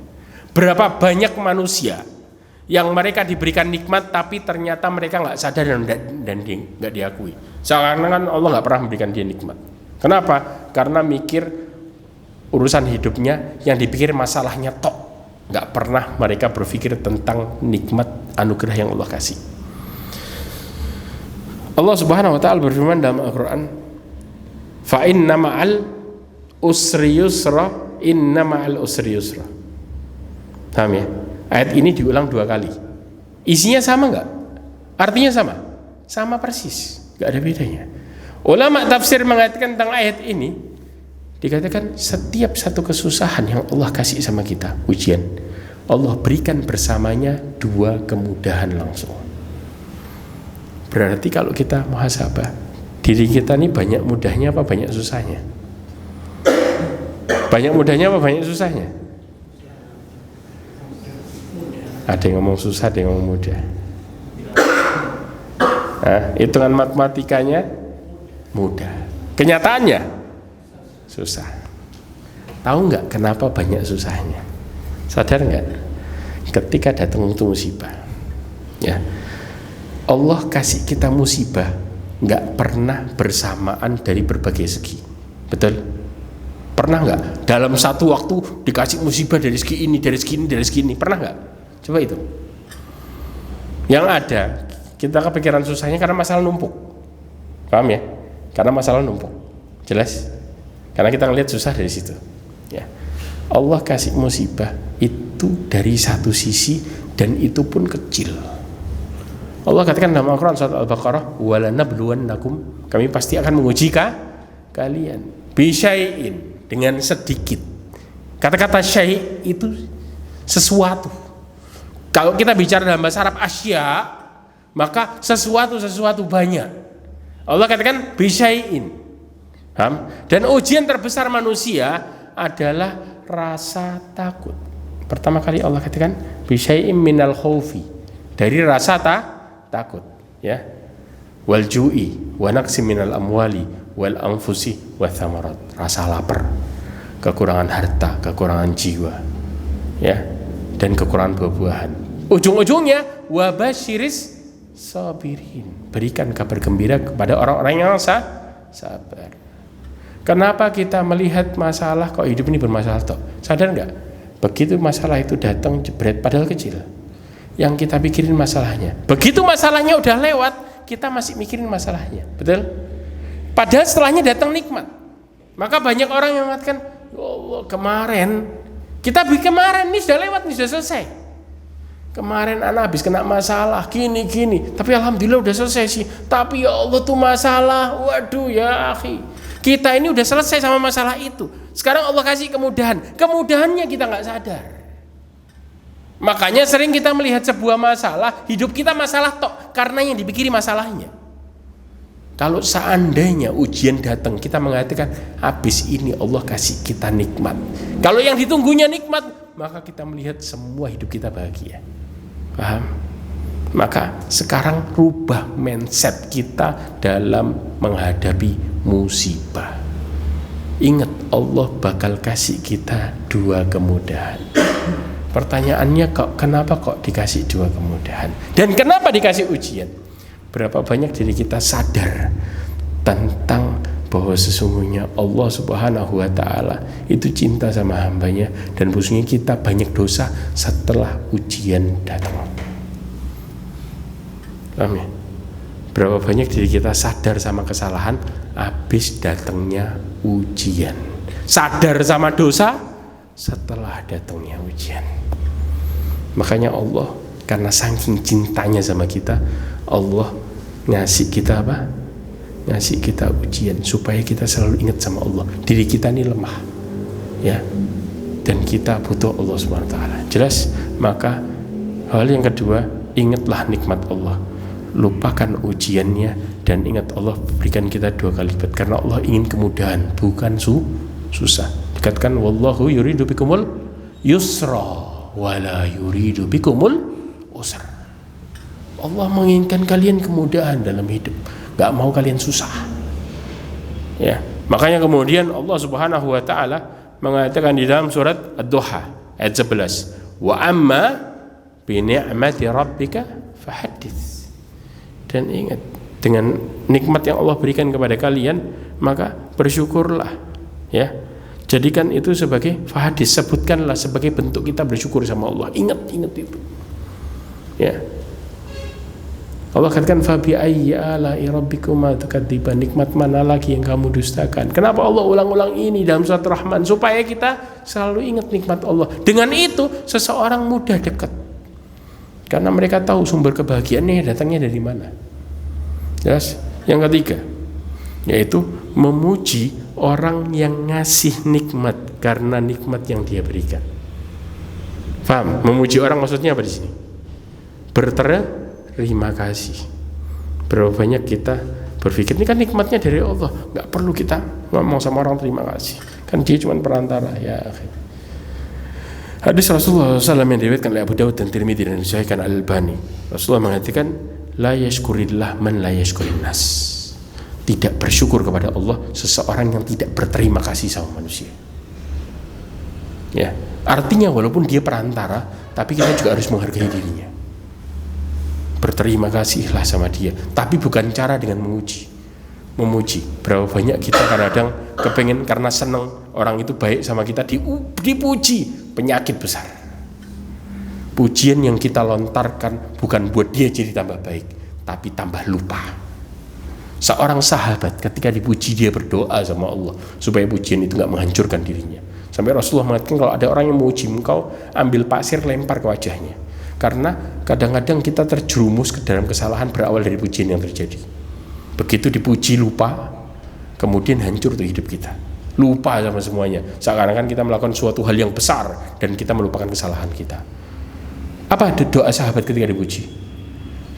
Berapa banyak manusia yang mereka diberikan nikmat tapi ternyata mereka nggak sadar dan nggak diakui. Seakan-akan Allah nggak pernah memberikan dia nikmat. Kenapa? Karena mikir urusan hidupnya yang dipikir masalahnya tok, nggak pernah mereka berpikir tentang nikmat anugerah yang Allah kasih. Allah Subhanahu wa taala berfirman dalam Al-Qur'an, fa inna ma'al usri yusra, inna ma'al usri yusra. Paham ya? Ayat ini diulang 2 kali. Isinya sama nggak? Artinya sama? Sama persis, nggak ada bedanya. Ulama tafsir mengatakan tentang ayat ini, dikatakan setiap satu kesusahan yang Allah kasih sama kita, ujian, Allah berikan bersamanya 2 kemudahan langsung. Berarti kalau kita muhasabah, diri kita ini banyak mudahnya apa banyak susahnya? Banyak mudahnya apa banyak susahnya? Ada yang ngomong susah, ada yang ngomong mudah. Hitungan matematikanya mudah, kenyataannya susah. Tahu nggak kenapa banyak susahnya? Sadar nggak? Ketika datang itu musibah, ya, Allah kasih kita musibah nggak pernah bersamaan dari berbagai segi. Betul? Pernah nggak dalam satu waktu dikasih musibah dari segi ini, dari segi ini, dari segi ini? Pernah nggak? Coba itu. Yang ada, kita kepikiran susahnya karena masalah numpuk. Paham ya? Karena masalah numpuk. Jelas? Karena kita ngelihat susah dari situ. Ya. Allah kasih musibah itu dari satu sisi dan itu pun kecil. Allah katakan dalam Al-Quran surat Al-Baqarah, walanabluwannakum, kami pasti akan menguji kalian bisyai'in, dengan sedikit. Kata-kata syai' itu sesuatu. Kalau kita bicara dalam bahasa Arab asya, maka sesuatu banyak. Allah katakan bisyai'in. Dan ujian terbesar manusia adalah rasa takut. Pertama kali Allah katakan bisyai'in minal khaufi, dari rasa takut, ya. Wal ju'i wa naqsi minal amwali wal anfusi wa thamarat, rasa lapar, kekurangan harta, kekurangan jiwa, ya, dan kekurangan buah-buahan. Ujung-ujungnya wabasyiris sabirin, berikan kabar gembira kepada orang-orang yang sabar. Kenapa kita melihat masalah kok hidup ini bermasalah toh? Sadar nggak? Begitu masalah itu datang jebret padahal kecil, yang kita pikirin masalahnya. Begitu masalahnya udah lewat, kita masih mikirin masalahnya. Betul? Padahal setelahnya datang nikmat. Maka banyak orang yang mengatakan, ya Allah, kemarin ini sudah lewat, ini sudah selesai. Kemarin anak habis kena masalah gini, tapi alhamdulillah udah selesai sih. Tapi ya Allah tuh masalah, waduh ya akhi, kita ini udah selesai sama masalah itu. Sekarang Allah kasih kemudahannya kita nggak sadar. Makanya sering kita melihat sebuah masalah, hidup kita masalah tok, karena yang dipikiri masalahnya. Kalau seandainya ujian datang, kita mengatakan habis ini Allah kasih kita nikmat. Kalau yang ditunggunya nikmat, maka kita melihat semua hidup kita bahagia. Paham? Maka sekarang rubah mindset kita dalam menghadapi musibah. Ingat, Allah bakal kasih kita 2 kemudahan. Pertanyaannya, kenapa kok dikasih 2 kemudahan? Dan kenapa dikasih ujian? Berapa banyak diri kita sadar tentang bahwa sesungguhnya Allah Subhanahu wa ta'ala itu cinta sama hambanya, dan khususnya kita banyak dosa setelah ujian datang. Paham ya? Berapa banyak diri kita sadar sama kesalahan habis datangnya ujian, sadar sama dosa setelah datangnya ujian. Makanya Allah, karena saking cintanya sama kita, Allah ngasih kita apa? Ngasih kita ujian supaya kita selalu ingat sama Allah. Diri kita ini lemah, ya, dan kita butuh Allah Subhanahu wa ta'ala. Jelas? Maka hal yang kedua, ingatlah nikmat Allah, lupakan ujiannya, dan ingat Allah berikan kita 2 kali lipat, karena Allah ingin kemudahan, bukan susah. Dikatakan wallahu yuridu bikumul yusra wala yuridu bikumul usra. Allah menginginkan kalian kemudahan dalam hidup, gak mau kalian susah, ya. Makanya kemudian Allah Subhanahu wa ta'ala mengatakan di dalam surat Ad-Duha ayat 11, wa amma bi ni'mati rabbika fahaddits. Dan ingat, dengan nikmat yang Allah berikan kepada kalian, maka bersyukurlah, ya. Jadikan itu sebagai fahaddits, sebutkanlah sebagai bentuk kita bersyukur sama Allah. Ingat itu, ya. Allah katakan fabi ayyi ala'i rabbikuma tukadziban, nikmat mana lagi yang kamu dustakan. Kenapa Allah ulang-ulang ini dalam surat Rahman? Supaya kita selalu ingat nikmat Allah. Dengan itu seseorang mudah dekat, karena mereka tahu sumber kebahagiaannya datangnya dari mana. Jelas? Yang ketiga, yaitu memuji orang yang ngasih nikmat karena nikmat yang dia berikan. Paham? Memuji orang maksudnya apa di sini? Berterima kasih. Berapa banyak kita berpikir ini kan nikmatnya dari Allah, nggak perlu kita ngomong sama orang terima kasih, kan dia cuma perantara, ya. Hadis Rasulullah SAW yang diriwayatkan oleh Abu Dawud dan Tirmidzi dan disahihkan Al-Albani, Rasulullah mengatakan la yashkurillah man la yashkurin nas. Tidak bersyukur kepada Allah seseorang yang tidak berterima kasih sama manusia, ya. Artinya walaupun dia perantara, tapi kita juga harus menghargai dirinya. Berterima kasihlah sama dia, tapi bukan cara dengan memuji. Berapa banyak kita kadang kepengen karena seneng orang itu baik sama kita dipuji, penyakit besar. Pujian yang kita lontarkan bukan buat dia jadi tambah baik, tapi tambah lupa. Seorang sahabat ketika dipuji dia berdoa sama Allah supaya pujian itu nggak menghancurkan dirinya. Sampai Rasulullah mengatakan kalau ada orang yang memuji engkau, ambil pasir lempar ke wajahnya. Karena kadang-kadang kita terjerumus ke dalam kesalahan berawal dari pujian yang terjadi. Begitu dipuji lupa, kemudian hancur tuh hidup kita. Lupa sama semuanya. Seakan-akan kita melakukan suatu hal yang besar dan kita melupakan kesalahan kita. Apa doa sahabat ketika dipuji?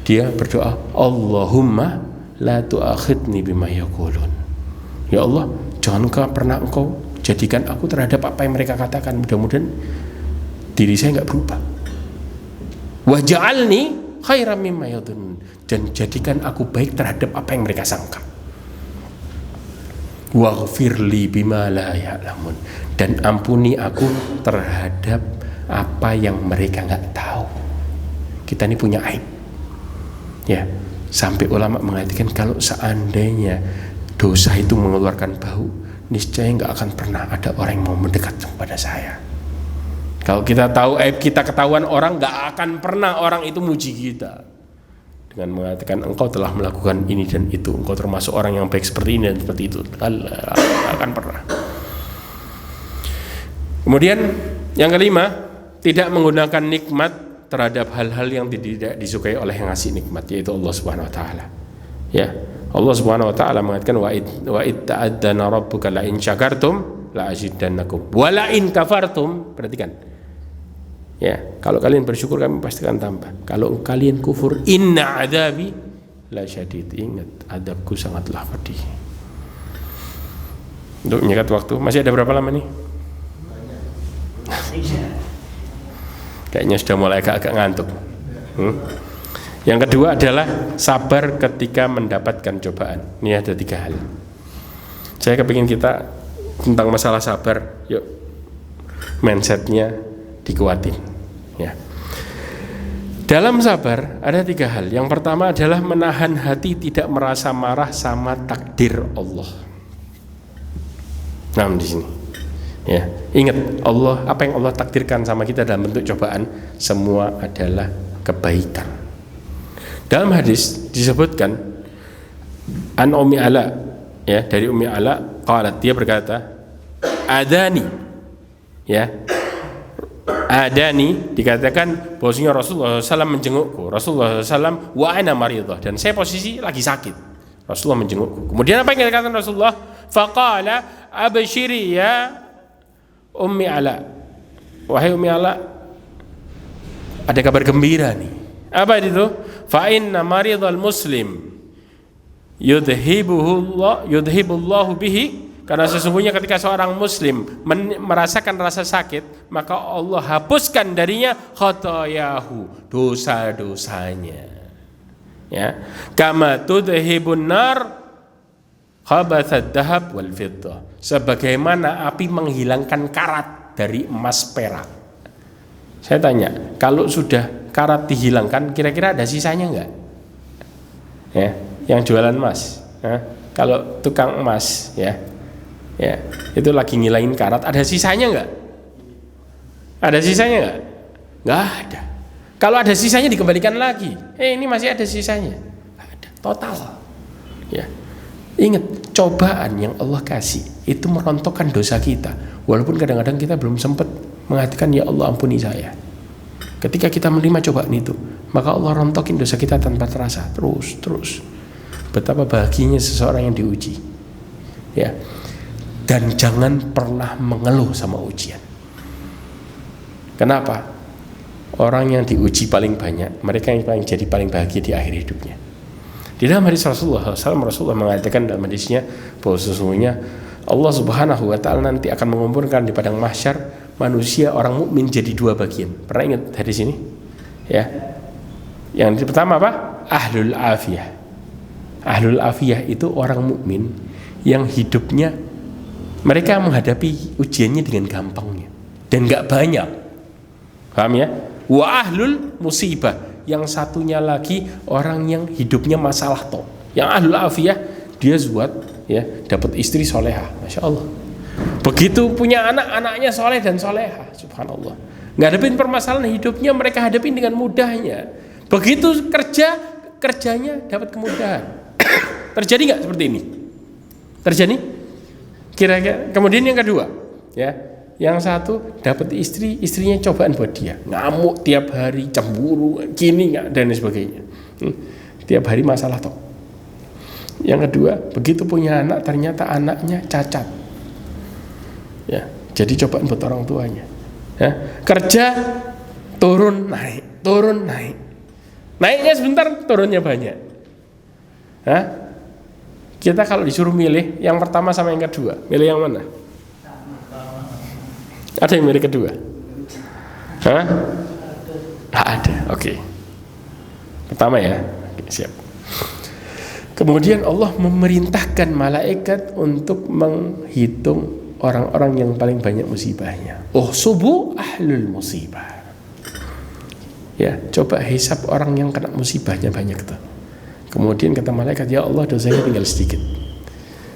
Dia berdoa, Allahumma la tu'akhidni bima yaqulun. Ya Allah, jangan pernah engkau jadikan aku terhadap apa yang mereka katakan. Mudah-mudahan diri saya enggak berubah. Waj'alni khairam mimma yadhunnun, dan jadikan aku baik terhadap apa yang mereka sangka. Waghfirli bima la ya'lamun, dan ampuni aku terhadap apa yang mereka enggak tahu. Kita ini punya aib. Ya. Sampai ulama mengatakan kalau seandainya dosa itu mengeluarkan bau, niscaya nggak akan pernah ada orang yang mau mendekat kepada saya. Kalau kita tahu aib kita ketahuan orang, nggak akan pernah orang itu muji kita dengan mengatakan engkau telah melakukan ini dan itu, engkau termasuk orang yang baik seperti ini dan seperti itu. Nggak akan pernah. Kemudian yang kelima, tidak menggunakan nikmat terhadap hal-hal yang tidak disukai oleh yang ngasih nikmat, yaitu Allah Subhanahu wa taala. Ya, Allah Subhanahu wa taala mengatakan wa id ta'addana rabbuka la in syakartum la azidannakum wa la in kafartum. Perhatikan. Ya, kalau kalian bersyukur kami pasti akan tambah. Kalau kalian kufur, inna adzabi la syadid. Ingat, adabku sangatlah pedih. Untuk menyikat waktu, masih ada berapa lama nih? Kayaknya sudah mulai agak ngantuk. Yang kedua adalah sabar ketika mendapatkan cobaan. Ini ada 3 hal. Saya kepingin kita tentang masalah sabar, yuk mindsetnya dikuatin. Ya. Dalam sabar ada 3 hal. Yang pertama adalah menahan hati tidak merasa marah sama takdir Allah. Nah, di sini. Ya, ingat Allah, apa yang Allah takdirkan sama kita dalam bentuk cobaan semua adalah kebaikan. Dalam hadis disebutkan an Ummi Ala, ya, dari Ummi Ala qalat, dia berkata, adani, ya, adani dikatakan bahwasanya Rasulullah SAW menjengukku. Rasulullah SAW wa ana maridah, dan saya posisi lagi sakit. Rasulullah menjengukku. Kemudian apa yang dikatakan Rasulullah? Faqala abshiri ya Ummi Ala, wahai Ummi Ala, ada kabar gembira nih. Apa itu? Fa inna maridhal muslim yudhibullahu bihi, karena sesungguhnya ketika seorang muslim merasakan rasa sakit, maka Allah hapuskan darinya khotoyahu, dosa-dosanya. Ya, kama tudhibun nar khabathad dahab wal fiddah, sebagaimana api menghilangkan karat dari emas perak. Saya tanya, kalau sudah karat dihilangkan, kira-kira ada sisanya enggak? Ya, yang jualan emas, kalau tukang emas, ya, itu lagi ngilangin karat, ada sisanya enggak? Ada sisanya enggak? Enggak ada. Kalau ada sisanya dikembalikan lagi. Ini masih ada sisanya. Enggak ada, total. Ya. Ingat, cobaan yang Allah kasih itu merontokkan dosa kita. Walaupun kadang-kadang kita belum sempat mengatakan ya Allah ampuni saya. Ketika kita menerima cobaan itu, maka Allah rontokin dosa kita tanpa terasa. Terus. Betapa bahagianya seseorang yang diuji. Ya. Dan jangan pernah mengeluh sama ujian. Kenapa? Orang yang diuji paling banyak, mereka yang paling jadi paling bahagia di akhir hidupnya. Di dalam hadis Rasulullah mengatakan dalam hadisnya bahwa sesungguhnya Allah Subhanahu wa taala nanti akan mengumpulkan di padang mahsyar manusia orang mukmin jadi 2 bagian. Pernah ingat hadis ini? Ya. Yang pertama apa? Ahlul afiyah. Ahlul afiyah itu orang mukmin yang hidupnya mereka menghadapi ujiannya dengan gampangnya dan enggak banyak. Paham ya? Wa ahlul musibah, yang satunya lagi orang yang hidupnya masalah toh. Yang ahlul afiyah dia zuat, ya, dapat istri solehah, masya Allah. Begitu punya anak-anaknya soleh dan solehah, subhanallah. Ngadepin permasalahan hidupnya mereka hadapin dengan mudahnya. Begitu kerjanya dapat kemudahan. Terjadi nggak seperti ini? Terjadi? Kira-kira. Kemudian yang kedua, ya, yang satu dapat istri, istrinya cobaan buat dia, ngamuk tiap hari, cemburu, gini nggak, dan sebagainya. Tiap hari masalah toh. Yang kedua, begitu punya anak, ternyata anaknya cacat. Ya, jadi cobaan buat orang tuanya. Ya, kerja turun naik, naiknya sebentar, turunnya banyak. Hah? Kita kalau disuruh milih yang pertama sama yang kedua, milih yang mana? Ada yang milih kedua? Hah? Nggak ada. Oke. Pertama ya. Oke, siap. Kemudian Allah memerintahkan malaikat untuk menghitung orang-orang yang paling banyak musibahnya. Subuh ahlul musibah. Ya, coba hisab orang yang kena musibahnya banyak tuh. Kemudian kata malaikat, ya Allah dosanya tinggal sedikit.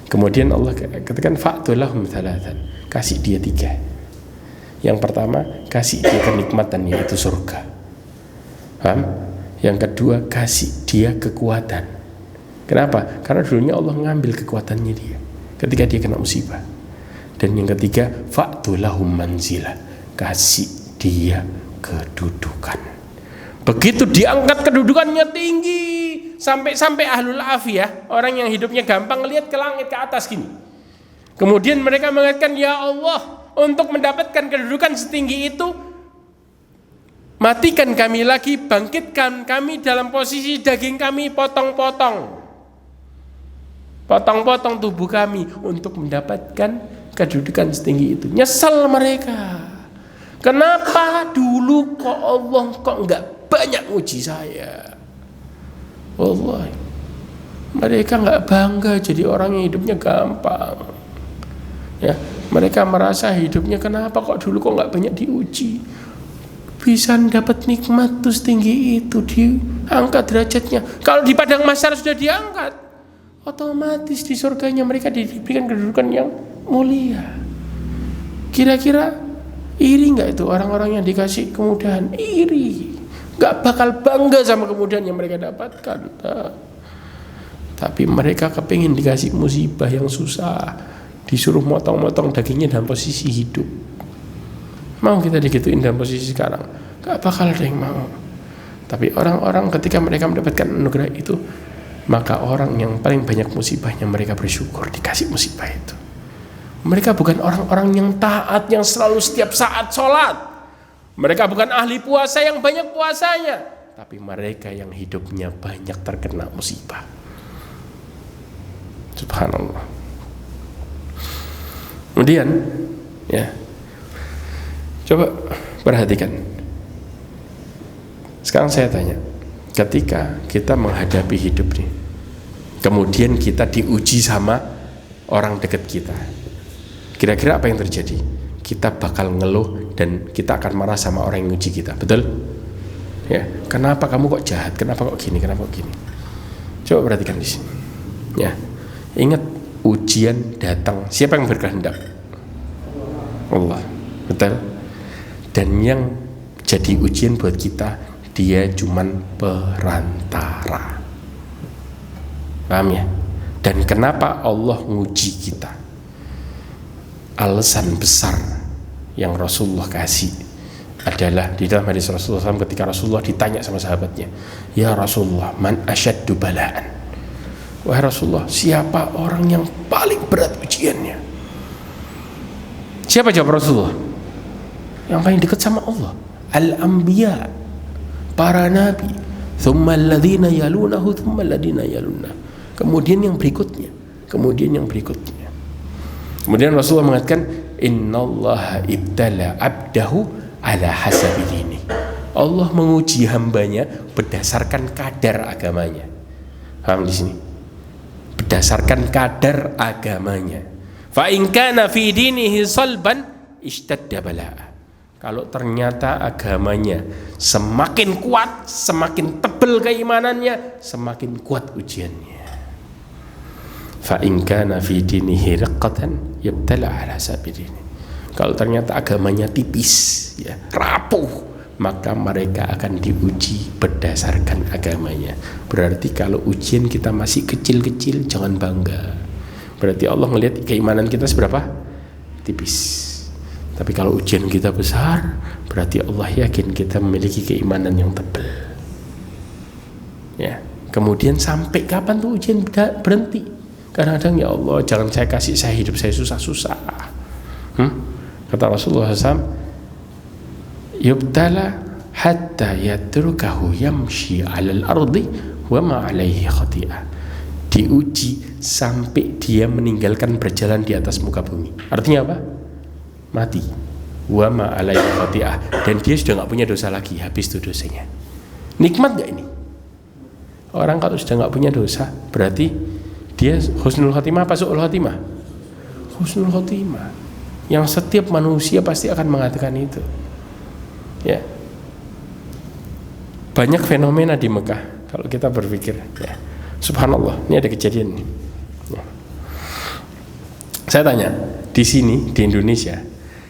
Kemudian Allah katakan fa'tulahum thalathan, kasih dia 3. Yang pertama, kasih dia kenikmatan yaitu surga. Paham? Yang kedua, kasih dia kekuatan. Kenapa? Karena dulunya Allah ngambil kekuatannya dia ketika dia kena musibah. Dan yang ketiga, fa'tulahum manzilah, kasih dia kedudukan. Begitu diangkat kedudukannya tinggi, sampai ahlul afiyah, orang yang hidupnya gampang ngelihat ke langit, ke atas gini. Kemudian mereka mengatakan, ya Allah, untuk mendapatkan kedudukan setinggi itu, matikan kami lagi, bangkitkan kami dalam posisi daging kami potong-potong tubuh kami untuk mendapatkan kedudukan setinggi itu. Nyesel mereka. Kenapa dulu kok Allah kok enggak banyak uji saya? Wallahi, mereka enggak bangga jadi orang yang hidupnya gampang. Ya, mereka merasa hidupnya kenapa kok dulu kok enggak banyak diuji? Bisa dapat nikmat tuh setinggi itu, diangkat derajatnya. Kalau di padang mahsyar sudah diangkat, otomatis di surganya mereka diberikan kedudukan yang mulia. Kira-kira iri nggak itu orang-orang yang dikasih kemudahan? Iri, nggak bakal bangga sama kemudahan yang mereka dapatkan. Tapi mereka kepingin dikasih musibah yang susah, disuruh motong-motong dagingnya dalam posisi hidup. Mau kita digituin dalam posisi sekarang? Nggak bakal ada yang mau. Tapi orang-orang ketika mereka mendapatkan anugerah itu, maka orang yang paling banyak musibahnya mereka bersyukur dikasih musibah itu. Mereka bukan orang-orang yang taat, yang selalu setiap saat sholat. Mereka bukan ahli puasa yang banyak puasanya. Tapi mereka yang hidupnya banyak terkena musibah. Subhanallah. Kemudian, ya, coba perhatikan. Sekarang saya tanya, ketika kita menghadapi hidup nih, kemudian kita diuji sama orang dekat kita, kira-kira apa yang terjadi? Kita bakal ngeluh dan kita akan marah sama orang yang uji kita, betul? Ya, kenapa kamu kok jahat? Kenapa kok gini? Kenapa kok gini? Coba perhatikan di sini. Ya, ingat ujian datang. Siapa yang berkehendak? Allah, betul? Dan yang jadi ujian buat kita, dia cuman perantara. Paham ya? Dan kenapa Allah nguji kita? Alasan besar yang Rasulullah kasih adalah di dalam hadis Rasulullah SAW ketika Rasulullah ditanya sama sahabatnya, ya Rasulullah, man asyaddu balaan? Wahai Rasulullah, siapa orang yang paling berat ujiannya? Siapa jawab Rasulullah? Yang paling dekat sama Allah, al-anbiya, para nabi, thumma alladhina yalunahu, thumma alladhina yalunna. Kemudian yang berikutnya, kemudian yang berikutnya. Kemudian Rasulullah mengatakan, innallaha ibtala abdahu ala hasabi dini. Allah menguji hambanya berdasarkan kadar agamanya. Paham di sini? Berdasarkan kadar agamanya. Fa in kana fi dinihi salban ishtadda balaa. Kalau ternyata agamanya semakin kuat, semakin tebal keimanannya, semakin kuat ujiannya. Fa in kana fi dinihi riqqatan yabtala ala sabidini. Kalau ternyata agamanya tipis, ya, rapuh, maka mereka akan diuji berdasarkan agamanya. Berarti kalau ujian kita masih kecil-kecil, jangan bangga. Berarti Allah melihat keimanan kita seberapa? Tipis. Tapi kalau ujian kita besar, berarti Allah yakin kita memiliki keimanan yang tebal. Ya. Kemudian sampai kapan tuh ujian berhenti? Kadang-kadang, ya Allah, jangan saya hidup saya susah-susah. Kata Rasulullah SAW, yubtala hatta yatrukahu yamshi 'alal ardi wa ma 'alaihi khati'ah. Diuji sampai dia meninggalkan berjalan di atas muka bumi. Artinya apa? Mati. Wa ma 'alaihi khati'ah, dan dia sudah enggak punya dosa lagi, habis itu dosanya. Nikmat enggak ini? Orang kalau sudah enggak punya dosa, berarti dia husnul khotimah apa su'ul khotimah? Husnul khotimah. Yang setiap manusia pasti akan mengatakan itu. Ya. Banyak fenomena di Mekah kalau kita berpikir, ya. Subhanallah, ini ada kejadian nih. Ya. Saya tanya, di sini di Indonesia,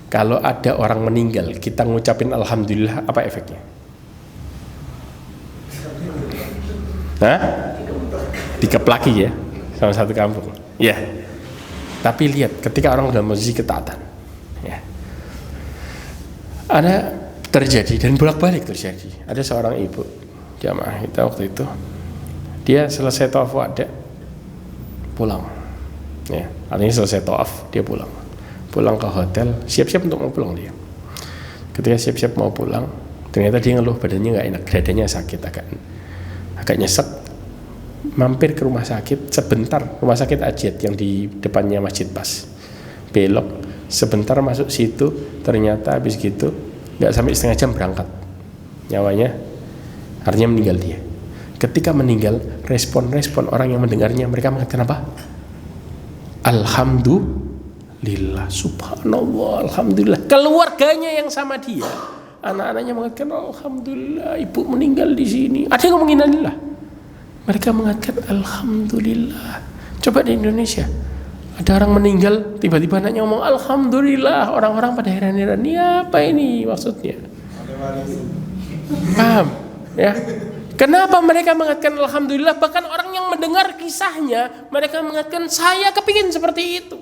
kalau ada orang meninggal, kita ngucapin alhamdulillah, apa efeknya? Hah? Dikeplaki ya, sama satu kampung. Ya. Tapi lihat, ketika orang dalam posisi ketaatan, ya, ada terjadi dan bolak-balik terjadi. Ada seorang ibu jamaah kita waktu itu, dia selesai tawaf wada, pulang. Ya, artinya selesai tawaf dia pulang ke hotel, siap-siap untuk mau pulang dia. Ketika siap-siap mau pulang, ternyata dia ngeluh badannya nggak enak, dadanya sakit, agak nyesek. Mampir ke rumah sakit sebentar, rumah sakit Ajiat yang di depannya Masjid Pas. Belok sebentar masuk situ, ternyata habis gitu nggak sampai setengah jam berangkat nyawanya, artinya meninggal dia. Ketika meninggal, respon orang yang mendengarnya, mereka mengatakan apa? Alhamdulillah, subhanallah, alhamdulillah. Keluarganya yang sama dia, anak-anaknya mengatakan alhamdulillah, ibu meninggal di sini. Ada yang ngomongin alhamdulillah, mereka mengatakan alhamdulillah. Coba di Indonesia, ada orang meninggal, tiba-tiba anaknya ngomong alhamdulillah, orang-orang pada heran-heran, ini apa ini maksudnya? Paham? Ya. Kenapa mereka mengatakan alhamdulillah? Bahkan orang yang mendengar kisahnya, mereka mengatakan, saya kepingin seperti itu.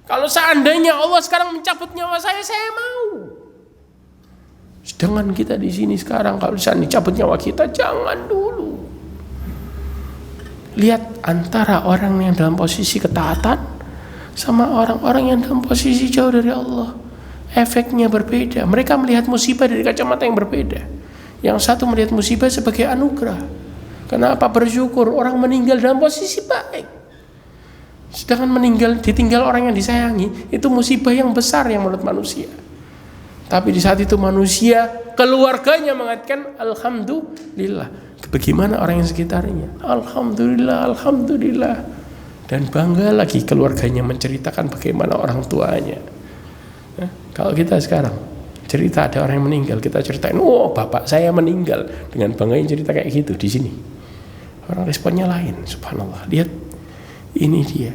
Kalau seandainya Allah sekarang mencabut nyawa saya mau. Sedangkan kita di sini sekarang, kalau seandainya dicabut nyawa kita, jangan dulu. Lihat antara orang yang dalam posisi ketaatan sama orang-orang yang dalam posisi jauh dari Allah, efeknya berbeda. Mereka melihat musibah dari kacamata yang berbeda. Yang satu melihat musibah sebagai anugerah. Kenapa? Bersyukur orang meninggal dalam posisi baik. Sedangkan ditinggal orang yang disayangi, itu musibah yang besar yang menurut manusia. Tapi di saat itu manusia, keluarganya mengatakan alhamdulillah. Bagaimana orang yang sekitarnya? Alhamdulillah, alhamdulillah. Dan bangga lagi keluarganya menceritakan bagaimana orang tuanya. Nah, kalau kita sekarang cerita ada orang yang meninggal, kita ceritain, oh bapak saya meninggal, dengan bangganya cerita kayak gitu di sini. Orang responnya lain, subhanallah. Lihat, ini dia.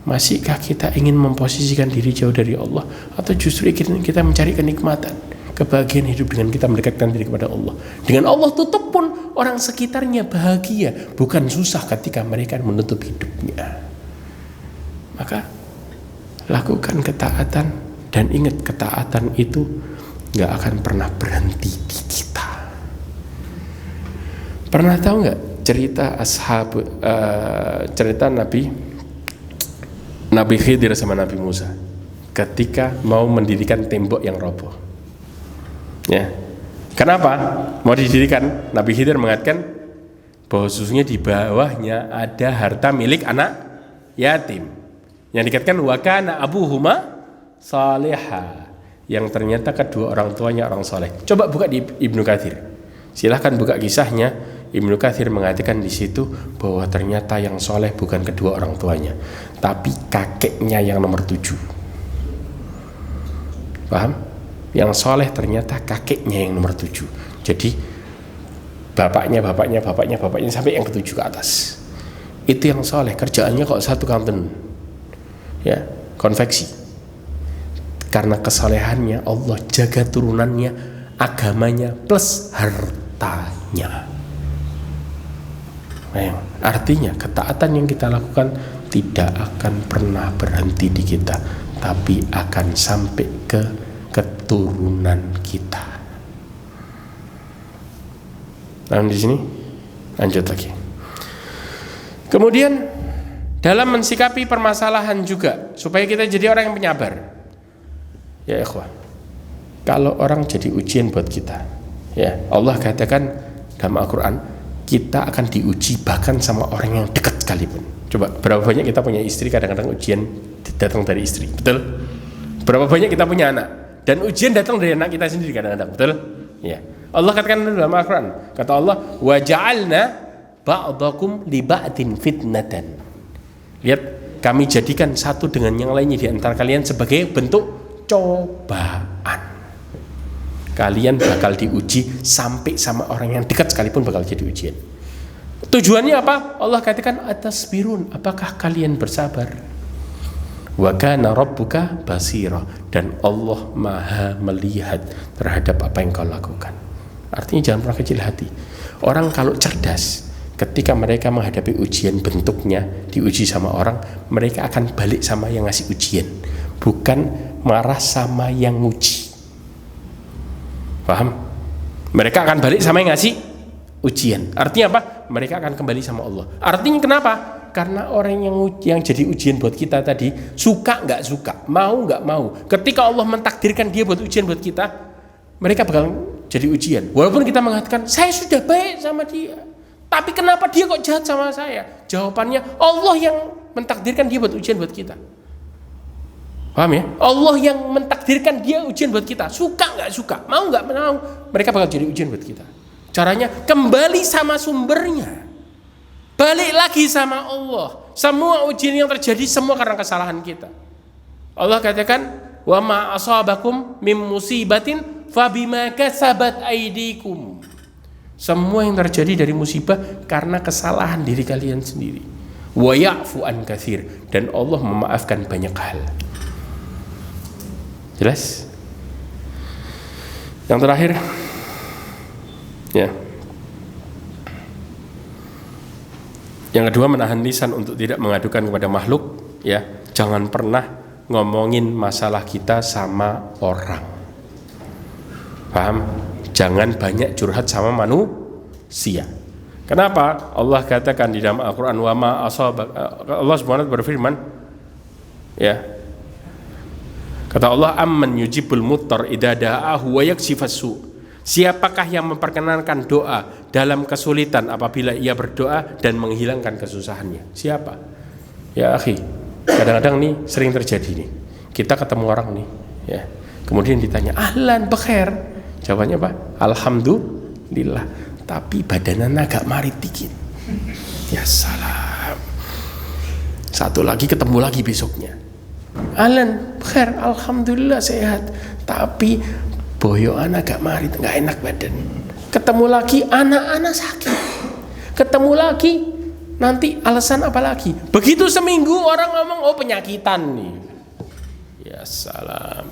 Masihkah kita ingin memposisikan diri jauh dari Allah, atau justru kita mencari kenikmatan, kebahagiaan hidup dengan kita mendekatkan diri kepada Allah? Dengan Allah tutup pun orang sekitarnya bahagia, bukan susah ketika mereka menutup hidupnya. Maka lakukan ketaatan, dan ingat ketaatan itu gak akan pernah berhenti di kita. Pernah tahu gak cerita cerita Nabi Khidir sama Nabi Musa ketika mau mendirikan tembok yang roboh? Ya. Kenapa mau didirikan? Nabi Khidir mengatakan bahwa sesungguhnya di bawahnya ada harta milik anak yatim. Yang dikatakan wa kana abuhuma salihah, yang ternyata kedua orang tuanya orang soleh. Coba buka di Ibnu Katsir. Silahkan buka kisahnya. Ibnu Katsir mengatakan di situ bahwa ternyata yang soleh bukan kedua orang tuanya, tapi kakeknya yang nomor 7. Paham? Yang soleh ternyata kakeknya yang nomor 7. Jadi bapaknya sampai yang ke-7 ke atas. Itu yang soleh. Kerjaannya kok satu kanten, ya, konveksi. Karena kesolehannya Allah jaga turunannya agamanya plus hartanya. Nah, artinya ketaatan yang kita lakukan tidak akan pernah berhenti di kita, tapi akan sampai ke keturunan kita. Nah, di sini lanjut lagi. Kemudian dalam mensikapi permasalahan juga supaya kita jadi orang yang penyabar. Ya ikhwah, kalau orang jadi ujian buat kita, ya Allah katakan dalam Al-Quran, kita akan diuji bahkan sama orang yang dekat sekalipun. Coba, berapa banyak kita punya istri, kadang-kadang ujian datang dari istri, betul? Berapa banyak kita punya anak, dan ujian datang dari anak kita sendiri kadang-kadang, betul? Ya. Allah katakan dalam Al-Quran, kata Allah, wa ja'alna ba'dakum li ba'din fitnatan. Lihat, kami jadikan satu dengan yang lainnya di antara kalian sebagai bentuk cobaan. Kalian bakal diuji sampai sama orang yang dekat sekalipun bakal jadi ujian. Tujuannya apa? Allah katakan atasbirun, apakah kalian bersabar? Wa kana rabbuka basira, dan Allah maha melihat terhadap apa yang kau lakukan. Artinya jangan pernah kecil hati. Orang kalau cerdas, ketika mereka menghadapi ujian bentuknya diuji sama orang, mereka akan balik sama yang ngasih ujian, bukan marah sama yang nguji. Paham? Mereka akan balik sama yang ngasih ujian. Artinya apa? Mereka akan kembali sama Allah. Artinya kenapa? Karena orang yang jadi ujian buat kita tadi, suka nggak suka, mau nggak mau, ketika Allah mentakdirkan dia buat ujian buat kita, mereka bakal jadi ujian. Walaupun kita mengatakan saya sudah baik sama dia, tapi kenapa dia kok jahat sama saya? Jawabannya Allah yang mentakdirkan dia buat ujian buat kita. Paham ya? Allah yang mentakdirkan dia ujian buat kita. Suka nggak suka, mau nggak mau, mereka bakal jadi ujian buat kita. Caranya kembali sama sumbernya, balik lagi sama Allah. Semua ujian yang terjadi semua karena kesalahan kita. Allah katakan, wa ma asabakum mim musibatin fabima kasabat aydikum. Semua yang terjadi dari musibah karena kesalahan diri kalian sendiri. Wa ya'fu an katsir, dan Allah memaafkan banyak hal. Jelas? Yang terakhir, ya. Yang kedua, menahan lisan untuk tidak mengadukan kepada makhluk, ya. Jangan pernah ngomongin masalah kita sama orang. Paham? Jangan banyak curhat sama manusia. Kenapa? Allah katakan di dalam Al-Qur'an, wa ma asabak, Allah Subhanahu wa ta'ala berfirman, ya. Kata Allah, amman yujibul muttar idza da'ahu wa yakshifas su. Siapakah yang memperkenankan doa dalam kesulitan apabila ia berdoa dan menghilangkan kesusahannya? Siapa? Ya akhi, kadang-kadang nih sering terjadi nih. Kita ketemu orang nih, ya. Kemudian ditanya, ahlan bekhair. Jawabannya apa? Alhamdulillah. Tapi badannya agak marit dikit. Ya salam. Satu lagi ketemu lagi besoknya. Ahlan bekhair, alhamdulillah sehat. Tapi boyoan agak marit, nggak enak badan. Ketemu lagi anak-anak sakit. Ketemu lagi nanti alasan apa lagi? Begitu seminggu orang ngomong, oh penyakitan nih. Ya salam.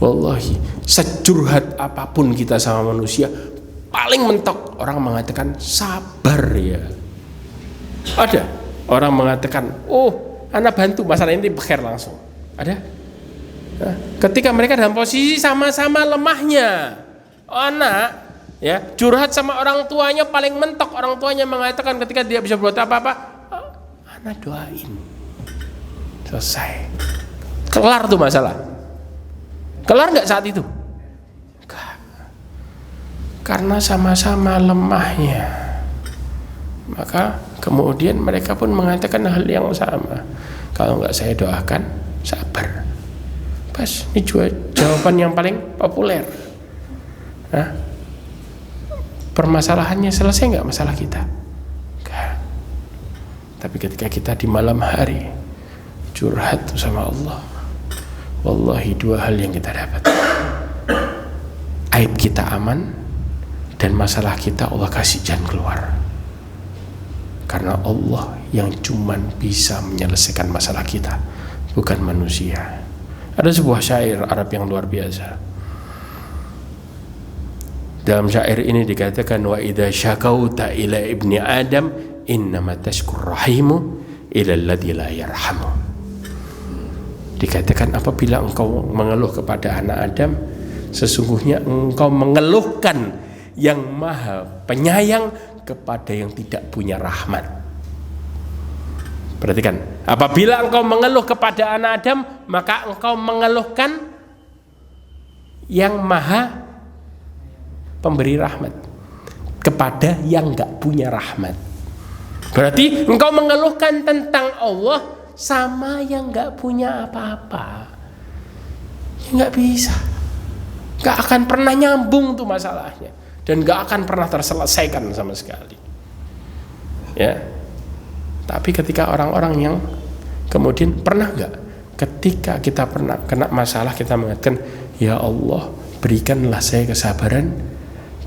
Wallahi, securhat apapun kita sama manusia, paling mentok orang mengatakan sabar ya. Ada orang mengatakan, oh anak bantu masalah ini bekhair langsung. Ada? Nah, ketika mereka dalam posisi sama-sama lemahnya, anak ya curhat sama orang tuanya, paling mentok orang tuanya mengatakan ketika dia bisa berbuat apa-apa, oh, anak doain, selesai, kelar tuh masalah. Kelar nggak saat itu? Enggak. Karena sama-sama lemahnya, maka kemudian mereka pun mengatakan hal yang sama. Kalau nggak saya doakan, sabar. Pas, ini jawaban yang paling populer. Nah, permasalahannya selesai nggak masalah kita? Enggak. Tapi ketika kita di malam hari curhat sama Allah, wallahi dua hal yang kita dapat. Aib kita aman, dan masalah kita Allah kasih jalan keluar. Karena Allah yang cuman bisa menyelesaikan masalah kita, bukan manusia. Ada sebuah syair Arab yang luar biasa. Dalam syair ini dikatakan wa idza syakauta ila ibni adam innama tashkur rahimu ila alladzi la yarhamu. Dikatakan apabila engkau mengeluh kepada anak Adam, sesungguhnya engkau mengeluhkan yang maha penyayang kepada yang tidak punya rahmat. Perhatikan, apabila engkau mengeluh kepada anak Adam, maka engkau mengeluhkan yang maha pemberi rahmat kepada yang gak punya rahmat. Berarti engkau mengeluhkan tentang Allah sama yang gak punya apa-apa. Ya gak bisa, gak akan pernah nyambung tuh masalahnya, dan gak akan pernah terselesaikan sama sekali. Ya. Tapi ketika orang-orang yang kemudian pernah gak ketika kita pernah kena masalah kita mengatakan, ya Allah berikanlah saya kesabaran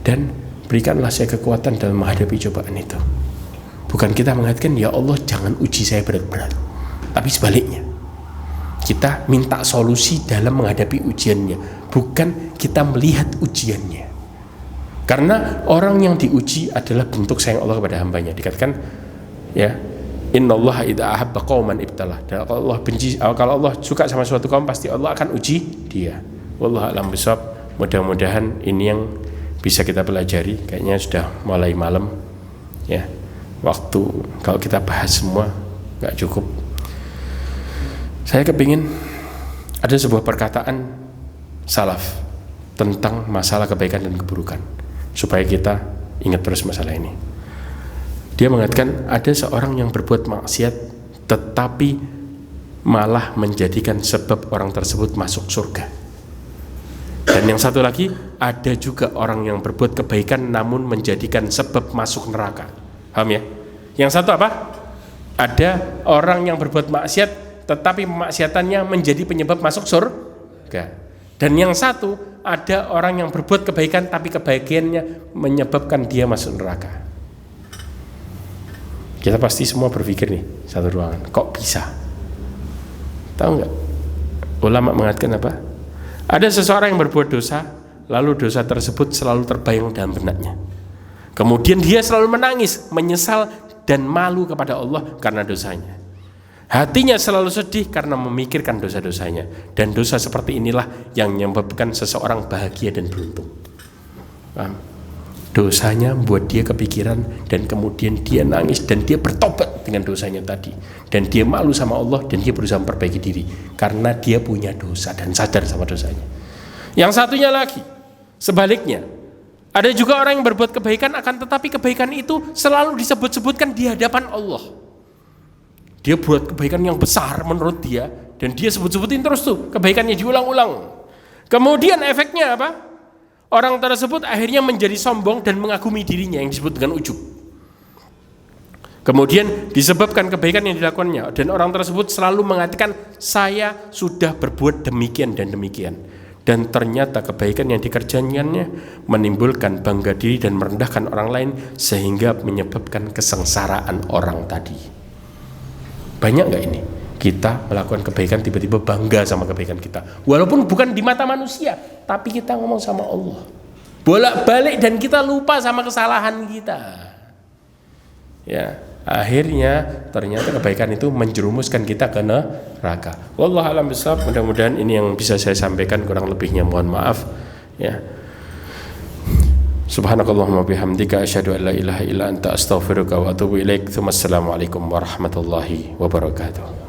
dan berikanlah saya kekuatan dalam menghadapi cobaan itu. Bukan kita mengatakan, ya Allah jangan uji saya berat-berat, tapi sebaliknya kita minta solusi dalam menghadapi ujiannya, bukan kita melihat ujiannya. Karena orang yang diuji adalah bentuk sayang Allah kepada hambanya. Dikatakan, ya, innallaha idza ahabba qauman ibtalah. Kalau Allah benci, kalau Allah suka sama suatu kaum, pasti Allah akan uji dia. Wallahu a'lam bishawab. Mudah-mudahan ini yang bisa kita pelajari. Kayaknya sudah mulai malam, ya. Waktu kalau kita bahas semua nggak cukup. Saya kepingin ada sebuah perkataan salaf tentang masalah kebaikan dan keburukan, supaya kita ingat terus masalah ini. Dia mengatakan ada seorang yang berbuat maksiat tetapi malah menjadikan sebab orang tersebut masuk surga. Dan yang satu lagi, ada juga orang yang berbuat kebaikan namun menjadikan sebab masuk neraka. Paham ya? Yang satu apa? Ada orang yang berbuat maksiat tetapi maksiatannya menjadi penyebab masuk surga. Dan yang satu, ada orang yang berbuat kebaikan tapi kebaikannya menyebabkan dia masuk neraka. Kita pasti semua berpikir nih, satu ruangan, kok bisa? Tahu nggak? Ulama mengatakan apa? Ada seseorang yang berbuat dosa, lalu dosa tersebut selalu terbayang dalam benaknya. Kemudian dia selalu menangis, menyesal dan malu kepada Allah karena dosanya. Hatinya selalu sedih karena memikirkan dosa-dosanya. Dan dosa seperti inilah yang menyebabkan seseorang bahagia dan beruntung. Paham? Dosanya membuat dia kepikiran, dan kemudian dia nangis dan dia bertobat dengan dosanya tadi. Dan dia malu sama Allah dan dia berusaha memperbaiki diri karena dia punya dosa dan sadar sama dosanya. Yang satunya lagi, sebaliknya, ada juga orang yang berbuat kebaikan, akan tetapi kebaikan itu selalu disebut-sebutkan di hadapan Allah. Dia buat kebaikan yang besar menurut dia, dan dia sebut-sebutin terus tuh kebaikannya, diulang-ulang. Kemudian efeknya apa? Orang tersebut akhirnya menjadi sombong dan mengagumi dirinya, yang disebut dengan ujub. Kemudian disebabkan kebaikan yang dilakukannya, dan orang tersebut selalu mengatakan, saya sudah berbuat demikian dan demikian. Dan ternyata kebaikan yang dikerjakannya menimbulkan bangga diri dan merendahkan orang lain, sehingga menyebabkan kesengsaraan orang tadi. Banyak gak ini? Kita melakukan kebaikan tiba-tiba bangga sama kebaikan kita, walaupun bukan di mata manusia, tapi kita ngomong sama Allah bolak-balik dan kita lupa sama kesalahan kita. Ya, akhirnya ternyata kebaikan itu menjerumuskan kita ke neraka. Wallahu a'lam bishawab. Mudah-mudahan ini yang bisa saya sampaikan, kurang lebihnya mohon maaf, ya. Subhanakallahumma bihamdika asyhadu an la ilaha illa anta astaghfiruka wa atubu ilaik. Assalamualaikum warahmatullahi wabarakatuh.